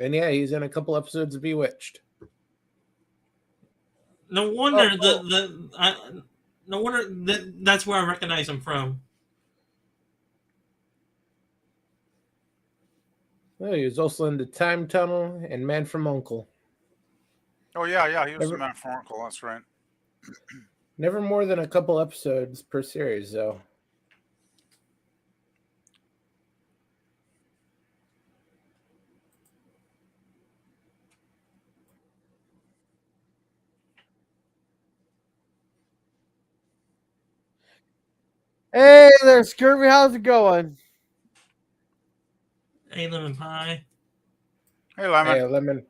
And yeah, he's in a couple episodes of Bewitched. No wonder no wonder that's where I recognize him from. Oh, he was also in the Time Tunnel and Man from U.N.C.L.E. Oh yeah, he was the Man from U.N.C.L.E. That's right. Never more than a couple episodes per series, though. Hey there, Scurvy. How's it going? Hey, Lemon Pie. Hey, Lemon. Hey, Lemon.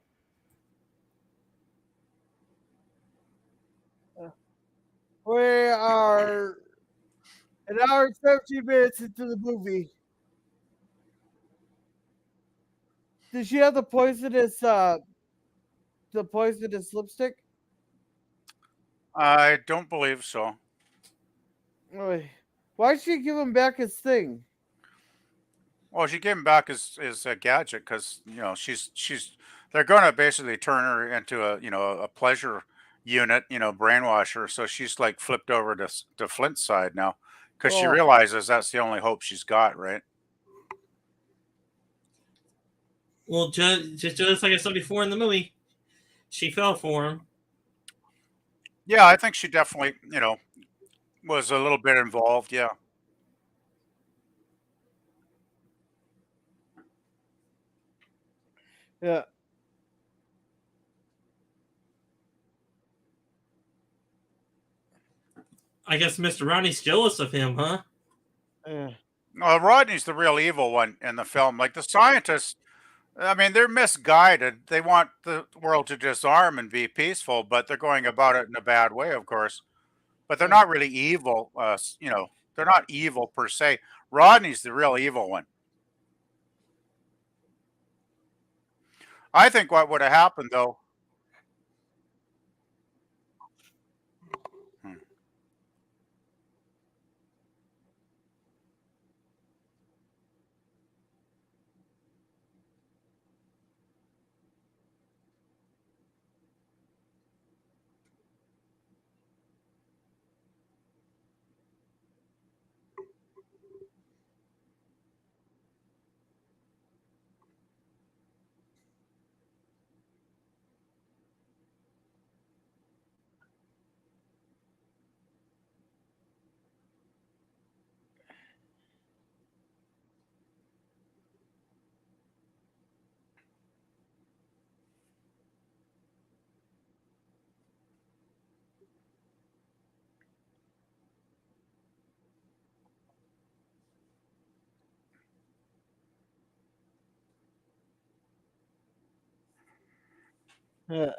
We are an hour and 17 minutes into the movie. Did she have the poisonous lipstick? I don't believe so. Why did she give him back his thing? Well, she gave him back his gadget because they're going to basically turn her into a pleasure unit, brainwash her. So she's like flipped over to Flint's side now because she realizes that's the only hope she's got, right? Well, just like I said before in the movie, she fell for him. Yeah, I think she definitely, was a little bit involved. Yeah. Yeah. I guess Mr. Rodney's jealous of him, huh? Yeah. Rodney's the real evil one in the film. Like the scientist, I mean, they're misguided. They want the world to disarm and be peaceful, but they're going about it in a bad way, of course. But they're Yeah. not really evil. They're not evil per se. Rodney's the real evil one. I think what would have happened though. Hmm. Yeah.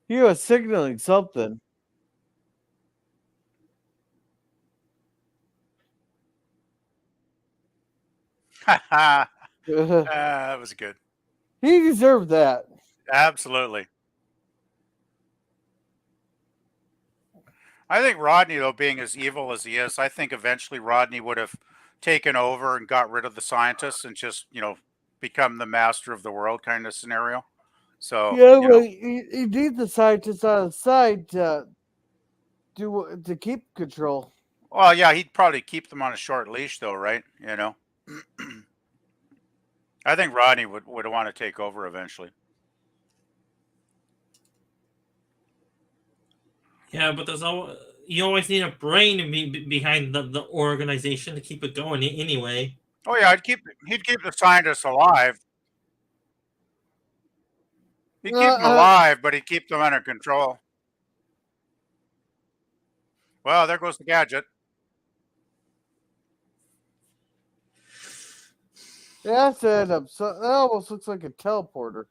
He was signaling something. He That was good. deserved that. Absolutely. I think Rodney, though, being as evil as he is, I think eventually Rodney would have taken over and got rid of the scientists and just, become the master of the world kind of scenario. So, Yeah, but he needs the scientists on his side to keep control. well, yeah, he'd probably keep them on a short leash, though, right? I think Rodney would want to take over eventually. Yeah, but you always need a brain behind the organization to keep it going anyway. Oh yeah, he'd keep the scientists alive. He'd keep them Uh, alive, but he'd keep them under control. Well, there goes the gadget. yeah, set up. So that almost looks like a teleporter.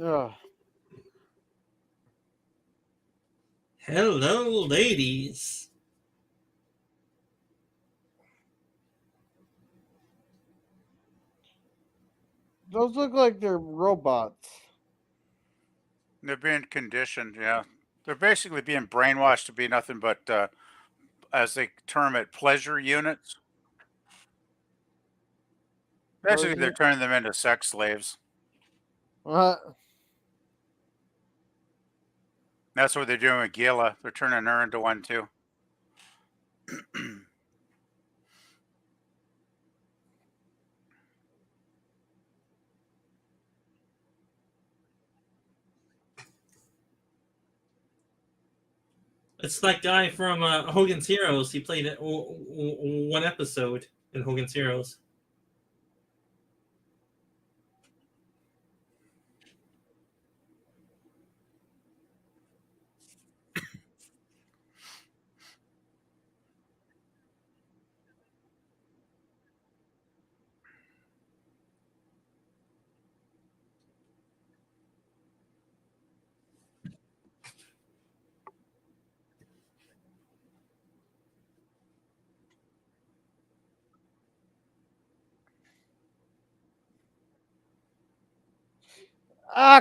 Ugh. Hello, ladies. Those look like they're robots. They're being conditioned. Yeah, they're basically being brainwashed to be nothing but, as they term it, pleasure units. Basically, they're Version. turning them into sex slaves. Uh, That's what they're doing with Gila. They're turning her into one too. It's that guy from Hogan's Heroes. He played one episode in Hogan's Heroes.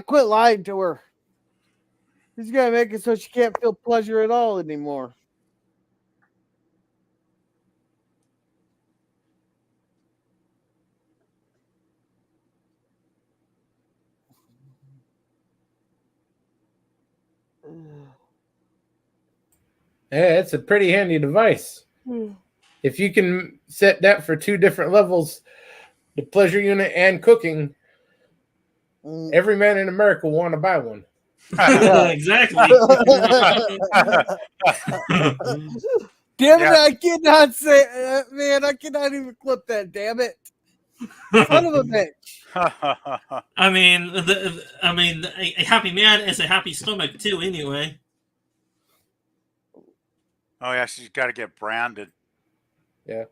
Quit lying to her. He's gonna make it so she can't feel pleasure at all anymore. Yeah, it's a pretty handy device. If you can set that for 2 different levels, the pleasure unit and cooking, every man in America will want to buy one. Exactly. Damn it! Yeah. I cannot say, man. I cannot even clip that. Damn it! Son of a bitch. I mean, a happy man is a happy stomach too. Anyway. Oh yeah, she's got to get branded. Yeah.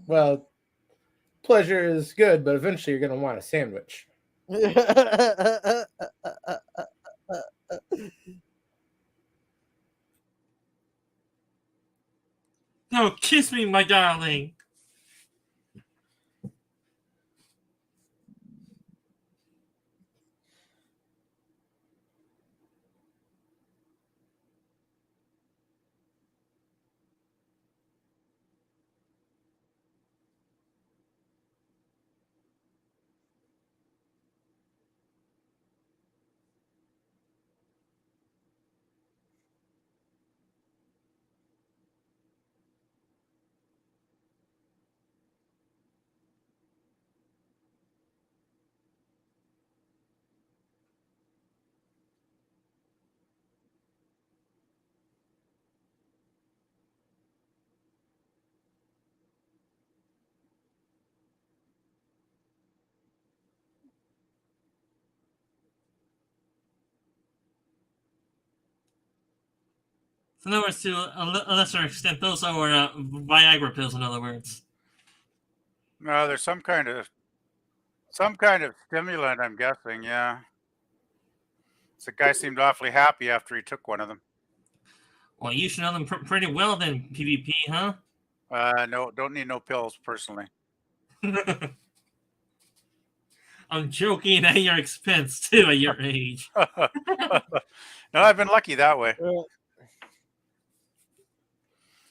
Well, pleasure is good, but eventually you're going to want a sandwich. No, kiss me, my darling. So in other words, to a lesser extent, those are Viagra pills. In other words. No, there's some kind of stimulant, I'm guessing. Yeah. So the guy seemed awfully happy after he took one of them. Well, you should know them pretty well then, PvP, huh? No, don't need no pills personally. I'm joking at your expense too. At your age. No, I've been lucky that way.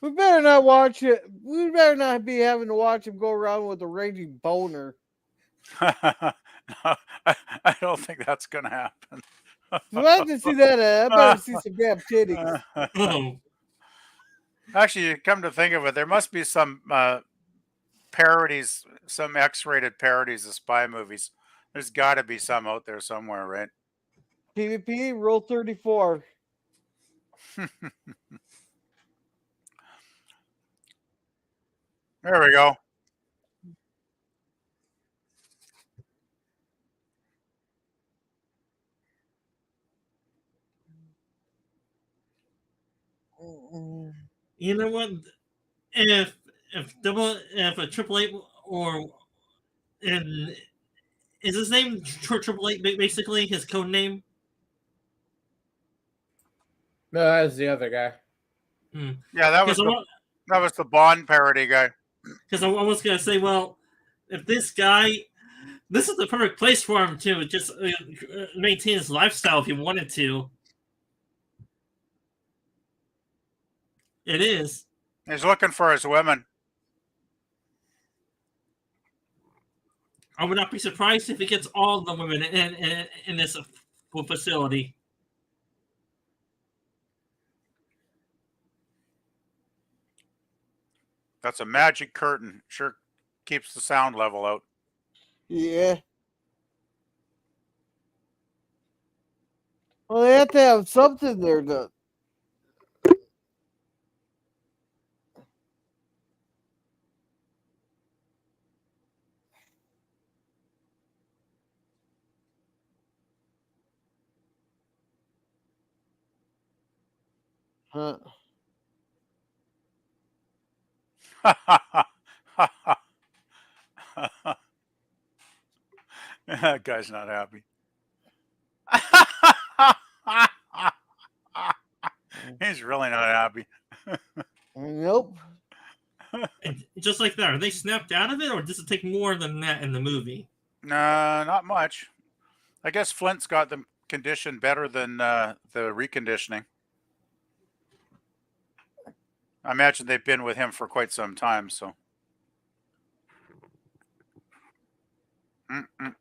We better not watch it. We better not be having to watch him go around with a raging boner. No, I don't think that's gonna happen. If I have to see that, I better see some damn titties. Oh. Actually, come to think of it, there must be some parodies, some X-rated parodies of spy movies. There's got to be some out there somewhere, right? PvP Rule 34. There we go. You know what? If if a Triple Eight or and is his name Triple Eight basically his code name? No, that's the other guy. Yeah, that was the Bond parody guy. Because I was gonna say, well, if this guy, this is the perfect place for him to just maintain his lifestyle if he wanted to. It is. He's looking for his women. I would not be surprised if he gets all the women in this facility. That's a magic curtain. Sure keeps the sound level out. Yeah. Well, they have to have something there to. Huh. That guy's not happy. He's really not happy. Nope. And just like that, are they snapped out of it, or does it take more than that in the movie? Nah, not much. I guess Flint's got them conditioned better than the reconditioning. I imagine they've been with him for quite some time. So, Mm-mm.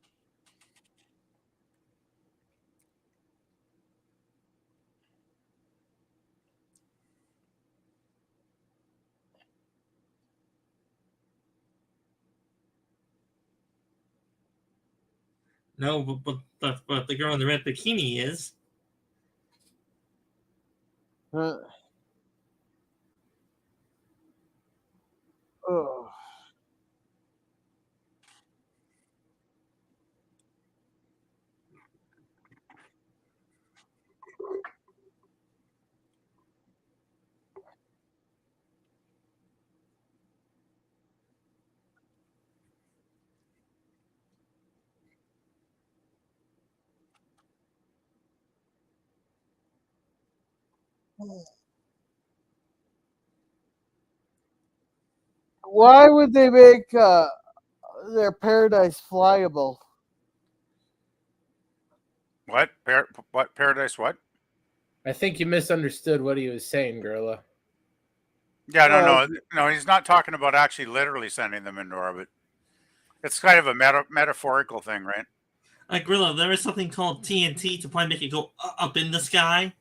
No, but the girl in the red bikini is. Uh, oh. Why would they make their paradise flyable? What? What paradise? What? I think you misunderstood what he was saying, Gorilla. Yeah, no, Uh, no, no. He's not talking about actually literally sending them into orbit. It's kind of a metaphorical thing, right? Like Gorilla, there is something called TNT to probably make it go up in the sky.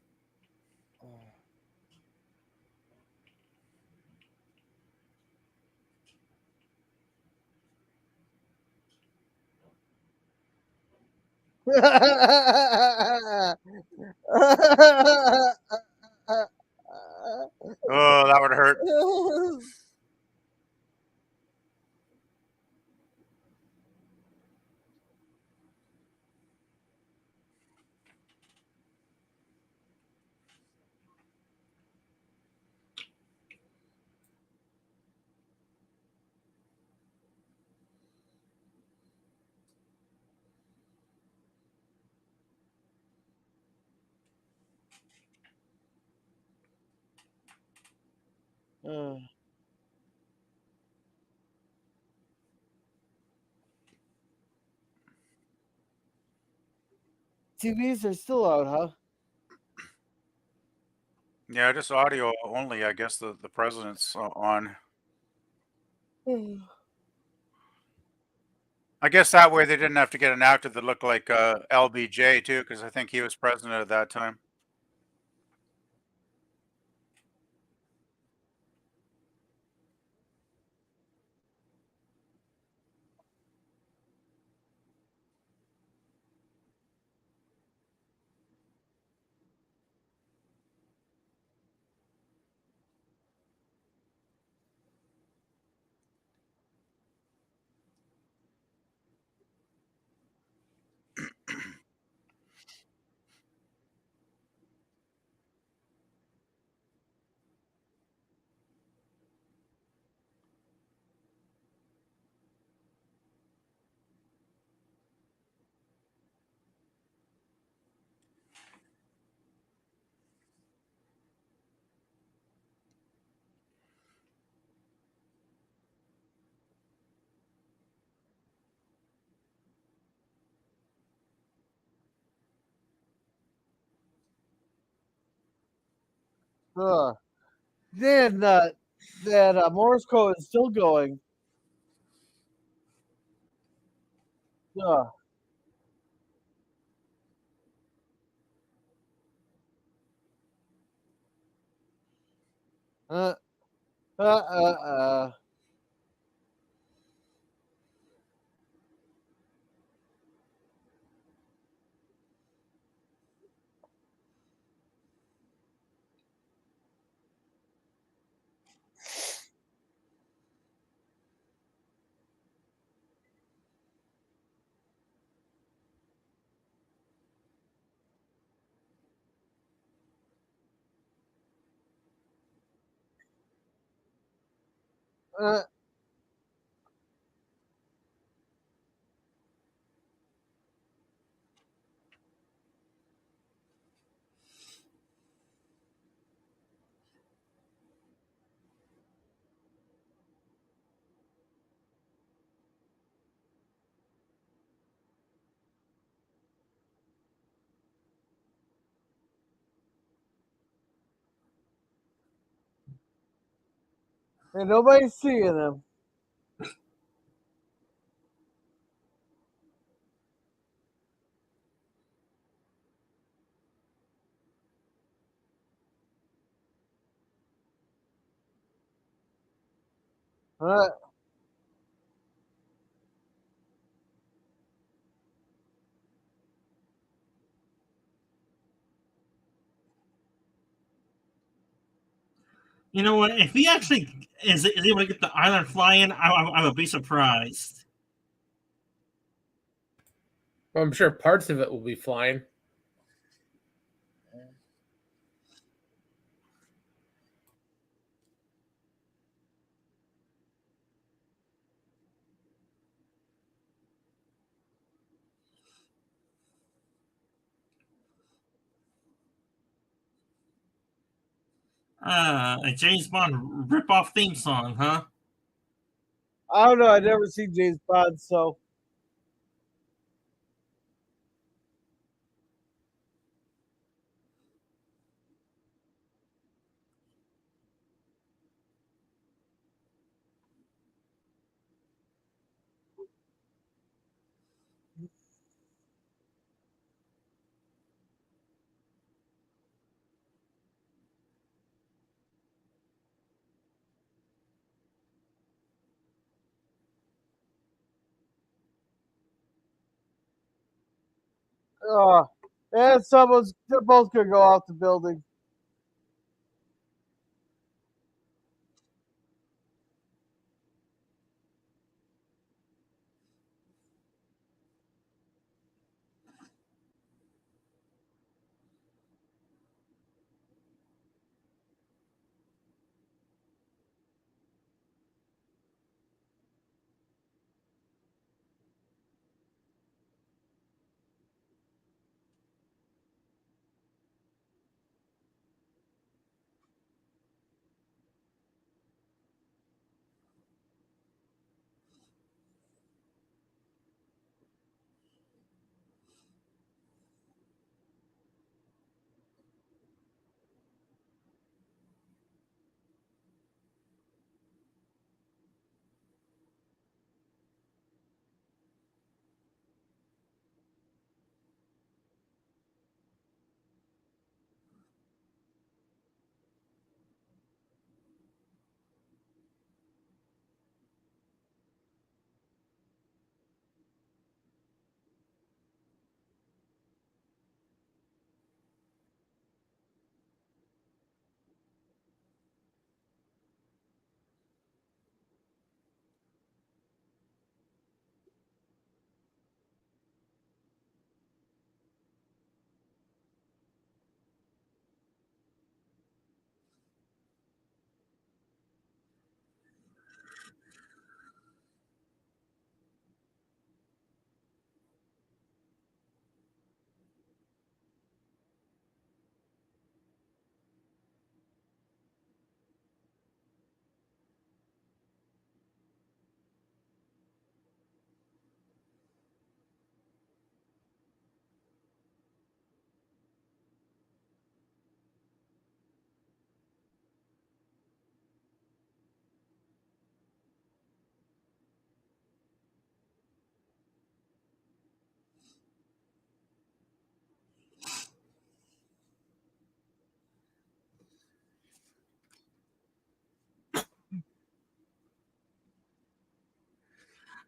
Oh, that would hurt. TVs are still out, huh? Yeah, just audio only. I guess the president's on. I guess that way they didn't have to get an actor that looked like LBJ too, because I think he was president at that time. Huh. Then that Morse code is still going. Huh. Uh, uh, uh, uh, And nobody's seeing him. Uh, You know what? If he actually is able to get the island flying, I would be surprised. Well, I'm sure parts of it will be flying. A James Bond rip-off theme song, huh? I don't know. I never seen James Bond, so uh, and they're both gonna go off the building.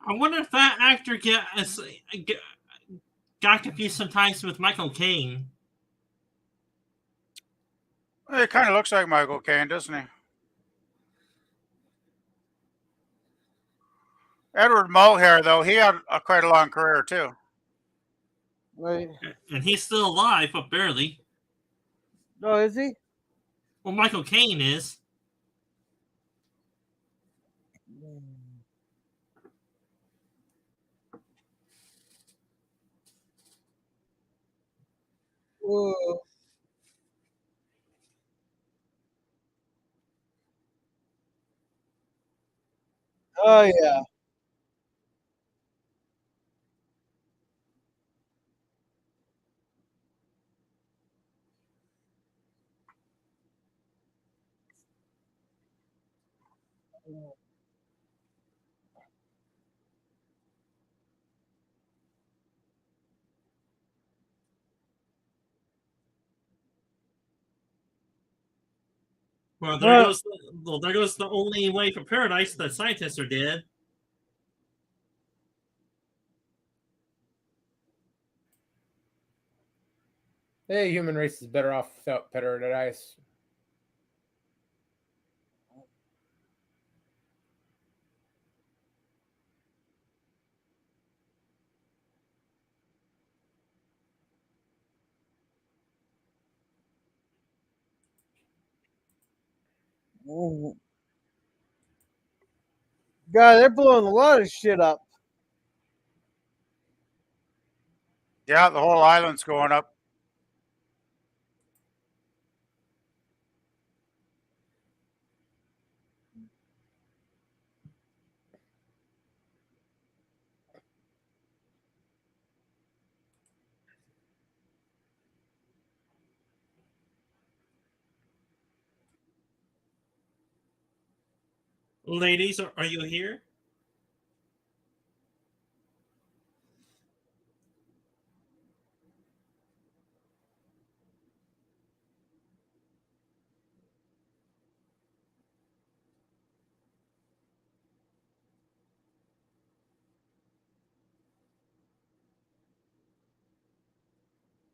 I wonder if that actor got confused sometimes with Michael Caine. It kind of looks like Michael Caine, doesn't he? Edward Mulhare, though, he had quite a long career too. Right? And he's still alive, but barely. No, is he? Well, Michael Caine is. Ooh. Oh yeah. Well, Well, there goes the only way for paradise that scientists are dead. The human race is better off without paradise. God, they're blowing a lot of shit up. Yeah, the whole island's going up. Ladies, are you here?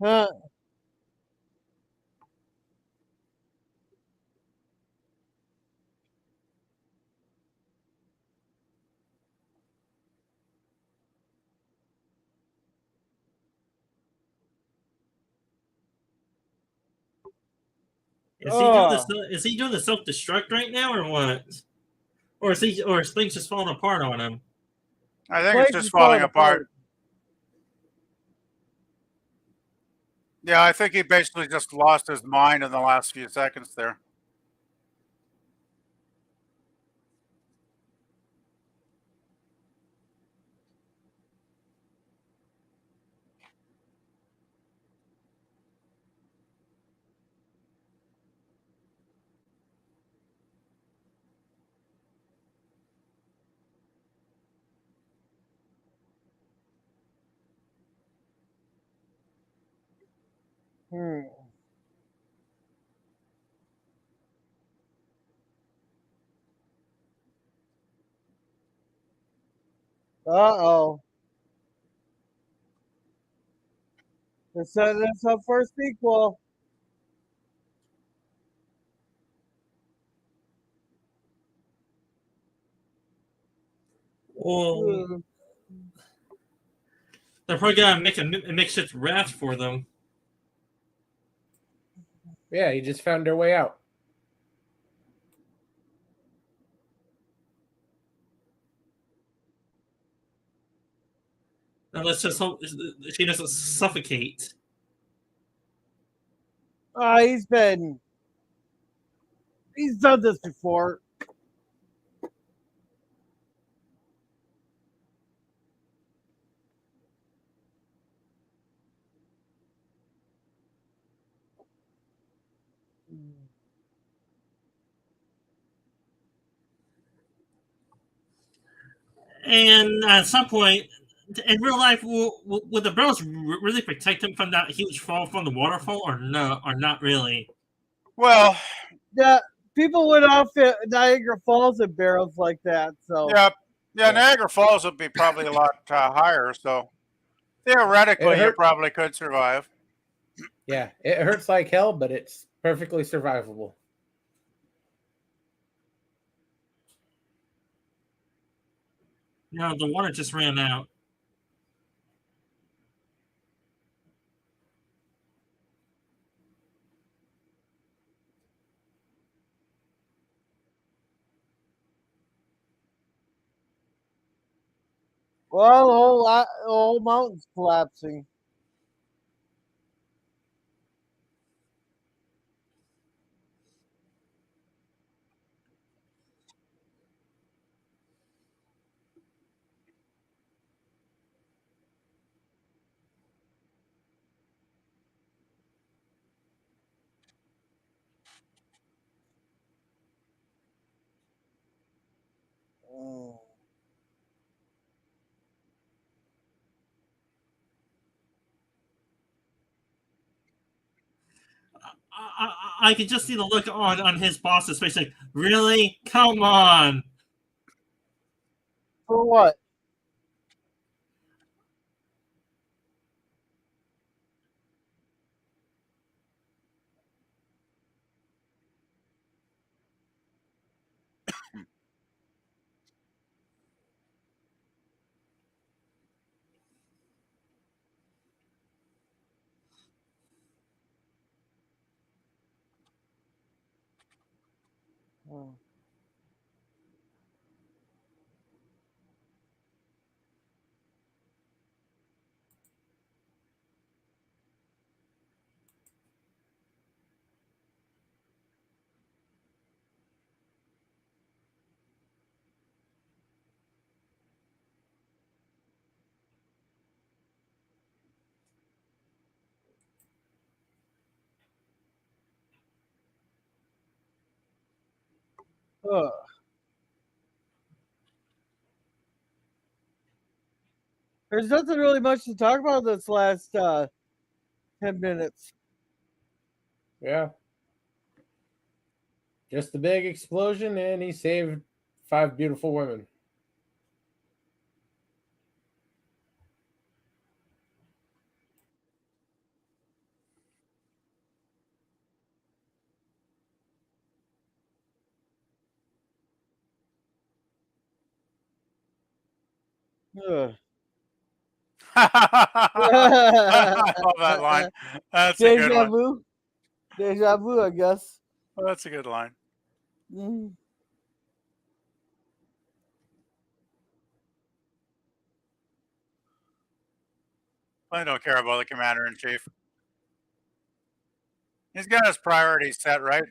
Huh. Is he doing this? Oh, Is he doing the self destruct right now, or what? Or is things just falling apart on him? I think it's place just is falling falling apart. apart. Yeah, I think he basically just lost his mind in the last few seconds there. Hmm. Uh-oh. They're setting us up for a sequel. Well, Hmm. they're probably gonna make a makeshift raft for them. Yeah, he just found their way out. And let's just hope she doesn't suffocate. He's done this before. And at some point, in real life, would the barrels really protect him from that huge fall from the waterfall, or no, or not really? Well, Yeah, people went off at Niagara Falls in barrels like that. So yeah, yeah, Yeah. Niagara Falls would be probably a lot higher. So It theoretically, you hurt. probably could survive. Yeah, it hurts like hell, but it's perfectly survivable. No, the water just ran out. well, the whole mountain's collapsing. I could just see the look on his boss's face, like, really? Come on. For what? Oh. Ugh. There's nothing really much to talk about this last 10 minutes. Yeah. Just the big explosion, and he saved 5 beautiful women. Ugh. I love that line. That's a good Deja one. vu? Deja vu, I guess. That's a good line. Mhm. I don't care about the commander in chief. He's got his priorities set, right?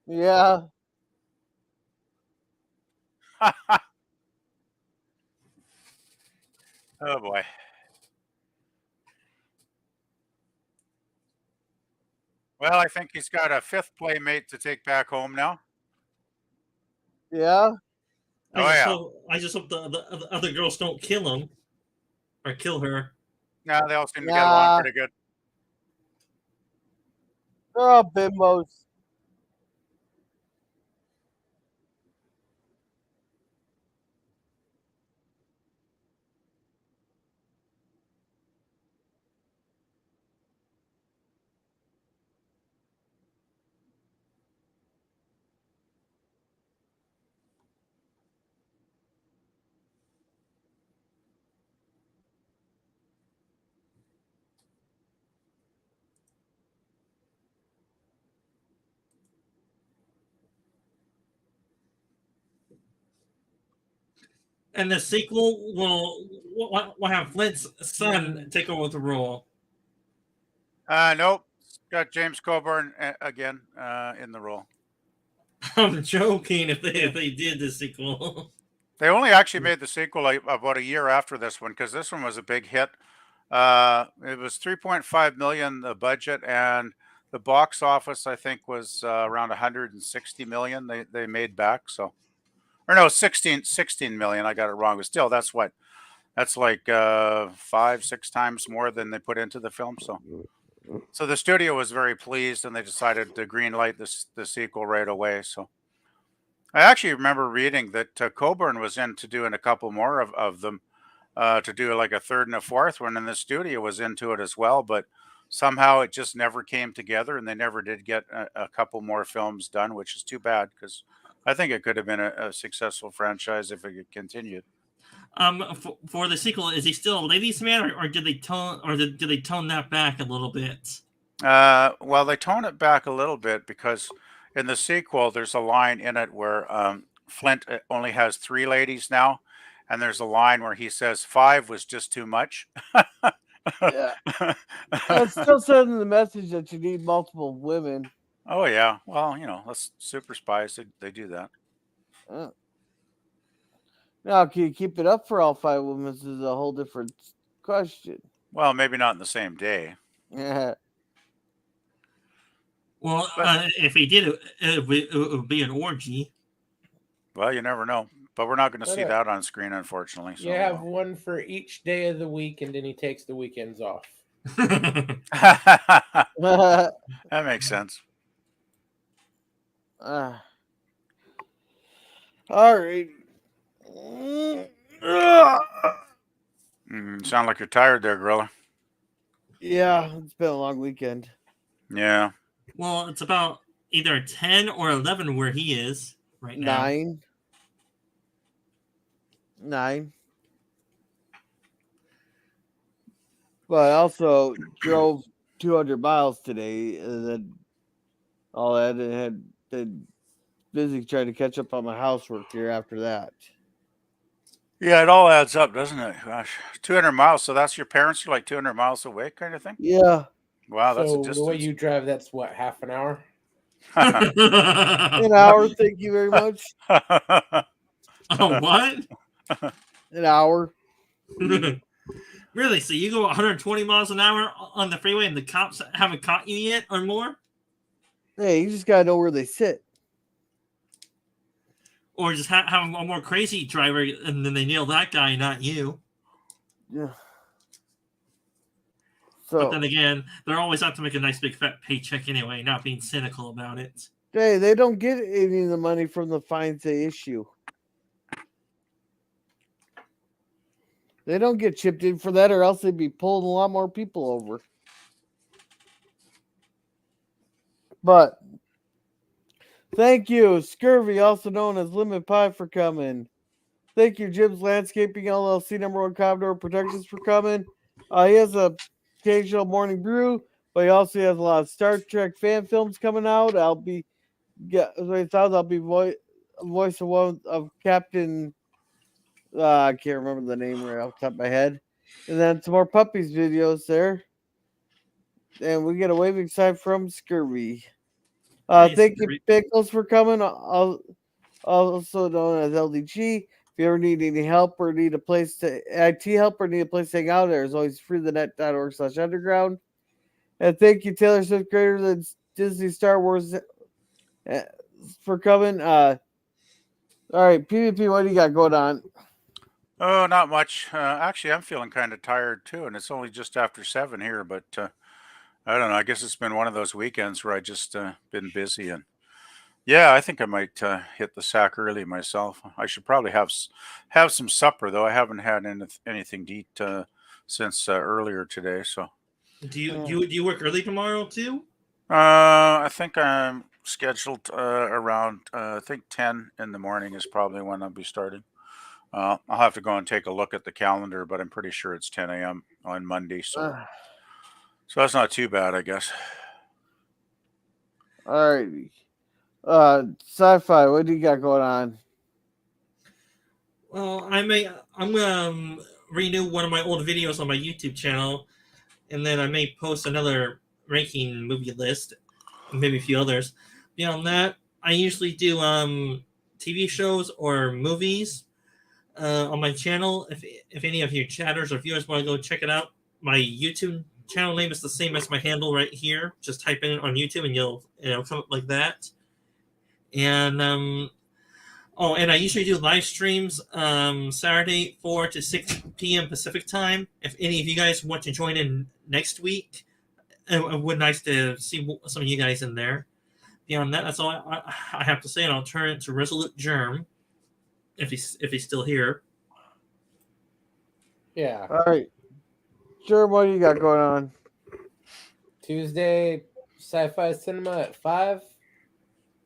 Yeah. Oh boy. Well, I think he's got a 5th playmate to take back home now. Yeah. Oh yeah. I just hope the other girls don't kill him or kill her. No, they all seem to get along Nah. pretty good. They're all bimbos. And the sequel will have Flint's son take over the role. Nope. Got James Coburn again in the role. I'm joking if they did the sequel. They only actually made the sequel like about a year after this one because this one was a big hit. It was 3.5 million the budget, and the box office I think was around 160 million. They made back. So, or no, 16 million. I got it wrong, but still, that's like 5-6 times more than they put into the film. So the studio was very pleased, and they decided to greenlight the sequel right away. So. I actually remember reading that Coburn was into doing a couple more of them to do like a 3rd and a 4th one, and the studio was into it as well. But somehow it just never came together, and they never did get a couple more films done, which is too bad because I think it could have been a successful franchise if it had continued. For the sequel, is he still a ladies' man, or did they tone that back a little bit? Well, they tone it back a little bit because in the sequel, there's a line in it where Flint only has 3 ladies now, and there's a line where he says 5 was just too much. Yeah. It's still sending the message that you need multiple women. Oh yeah, well, that's super spies. They do that. Now, can you keep it up for all 5 women? This is a whole different question. Well, maybe not in the same day. Yeah. Well, But- if he did, it would be an orgy. Well, you never know. But we're not going to see Okay. that on screen, unfortunately. So, You have one for each day of the week, and then he takes the weekends off. that makes sense. All right. Sound like you're tired there, Gorilla. Yeah, it's been a long weekend. Yeah. Well, it's about either 10 or 11 where he is right now. 9. But I also drove 200 miles today, and then all that, and had been busy trying to catch up on my housework here after that. Yeah, it all adds up, doesn't it? Gosh, 200 miles. So that's your parents are like 200 miles away, kind of thing. Yeah, Wow, that's a So the way distance. you drive, that's what, half an hour? an hour. Thank you very much. Oh, what? An hour. Really? So you go 120 miles an hour on the freeway and the cops haven't caught you yet or more? Hey, you just gotta know where they sit. Or just have a more crazy driver and then they nail that guy, not you. Yeah. But So then again, they're always out to make a nice big fat paycheck anyway, not being cynical about it. hey, they don't get any of the money from the fines they issue. They don't get chipped in for that, or else they'd be pulling a lot more people over. But thank you, Scurvy, also known as Lemon Pie, for coming. Thank you, Jim's Landscaping LLC, #1 Commodore Productions, for coming. He has a occasional morning brew, but he also has a lot of Star Trek fan films coming out. I'll be voice of one of Captain. I can't remember the name right off the top of my head. And then some more puppies videos there. And we get a waving sign from Scurvy. Thank you, Pickles, for coming. Also known as LDG. If you ever need any help or need a place to IT help or need a place to hang out, there's always freethenet.org/underground. And thank you, Taylor Swift, greater than Disney Star Wars, for coming. All right, PvP, what do you got going on? Oh, not much. Actually, I'm feeling kind of tired too, and it's only just after 7 here. But I don't know. I guess it's been one of those weekends where I just been busy, and yeah, I think I might hit the sack early myself. I should probably have some supper though. I haven't had anything to eat since earlier today. So Do you work early tomorrow too? I think I'm scheduled around I think 10 in the morning is probably when I'll be starting. I'll have to go and take a look at the calendar, but I'm pretty sure it's 10 a.m. on Monday. So that's not too bad, I guess. All righty. Sci-fi, what do you got going on? Well, I'm gonna renew one of my old videos on my YouTube channel, and then I may post another ranking movie list, and maybe a few others. Beyond that, I usually do TV shows or movies on my channel. If any of you chatters or viewers want to go check it out, my YouTube channel name is the same as my handle right here. Just type in it on YouTube and it'll come up like that. And and I usually do live streams Saturday 4 to 6 p.m. Pacific time. If any of you guys want to join in next week, it would nice to see some of you guys in there. Beyond that, that's all I have to say, and I'll turn it to Resolute Germ if he's still here. Yeah. All right. Germ, what do you got going on? Tuesday, Sci-Fi Cinema at 5.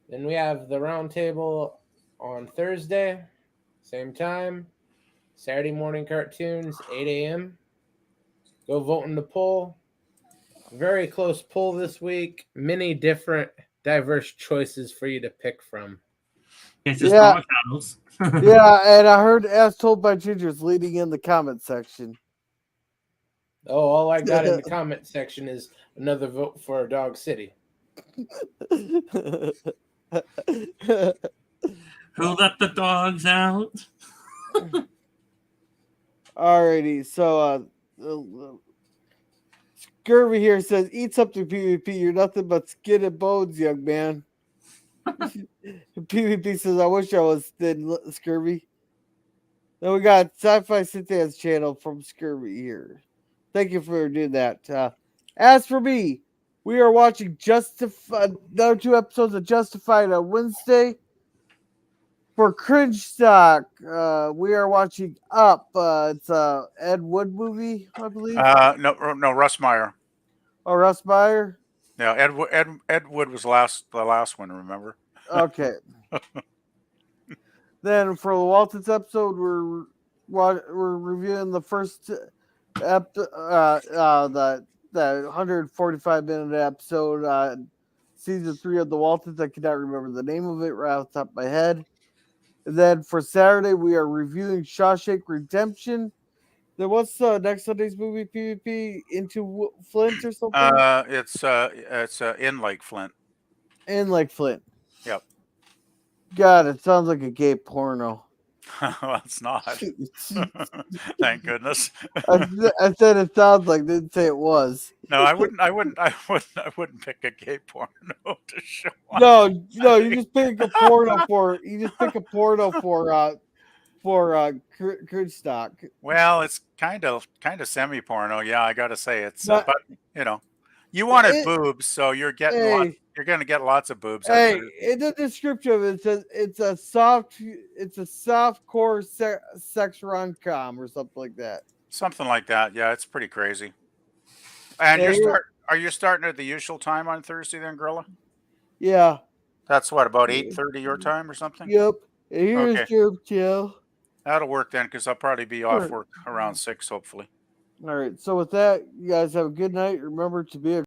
Then we have the roundtable on Thursday, same time. Saturday morning cartoons, 8 a.m. Go vote in the poll. Very close poll this week. Many different, diverse choices for you to pick from. It's just Yeah. doghouse. Yeah, and I heard As Told by Ginger's leading in the comment section. Oh, all I got in the comment section is another vote for Dog City. Who let the dogs out? Alrighty, so Scurvy here says, "Eat something, PvP. You're nothing but skin and bones, young man." PvP says, "I wish I was thin, Scurvy." Then we got Sci-Fi Cynthia's channel from Scurvy here. Thank you for doing that. As for me, We are watching another 2 episodes of Justified on Wednesday. For Cringe Stock, we are watching Up. It's a Ed Wood movie, I believe. No, Russ Meyer. Oh, Russ Meyer. Yeah, Ed Wood was the last one. Remember? Okay. Then for the Waltons episode, we're reviewing the first the 145-minute episode, season 3 of the Waltons. I cannot remember the name of it right off the top of my head. And then for Saturday, we are reviewing Shawshank Redemption. Then what's next Sunday's movie? PvP Into Flint or something? It's in Like Flint. And Like Flint. Yep. God, it sounds like a gay porno. Well, it's not. Thank goodness. I said it sounds like, didn't say it was. No, I wouldn't pick a gay porno to show. No, you just pick a porno for Crude Stock. Well, it's kind of semi porno. Yeah, I got to say it's. But you wanted boobs, so you're getting you're going to get lots of boobs. Hey, in the description, it says it's a soft core sex rom-com or something like that. Something like that. Yeah, it's pretty crazy. And are you starting at the usual time on Thursday then, Gorilla? Yeah. That's what, about 8:30 your time or something? Yep. Here's your chill. That'll work then, because I'll probably be off work around 6, hopefully. All right. So with that, you guys have a good night. Remember to be a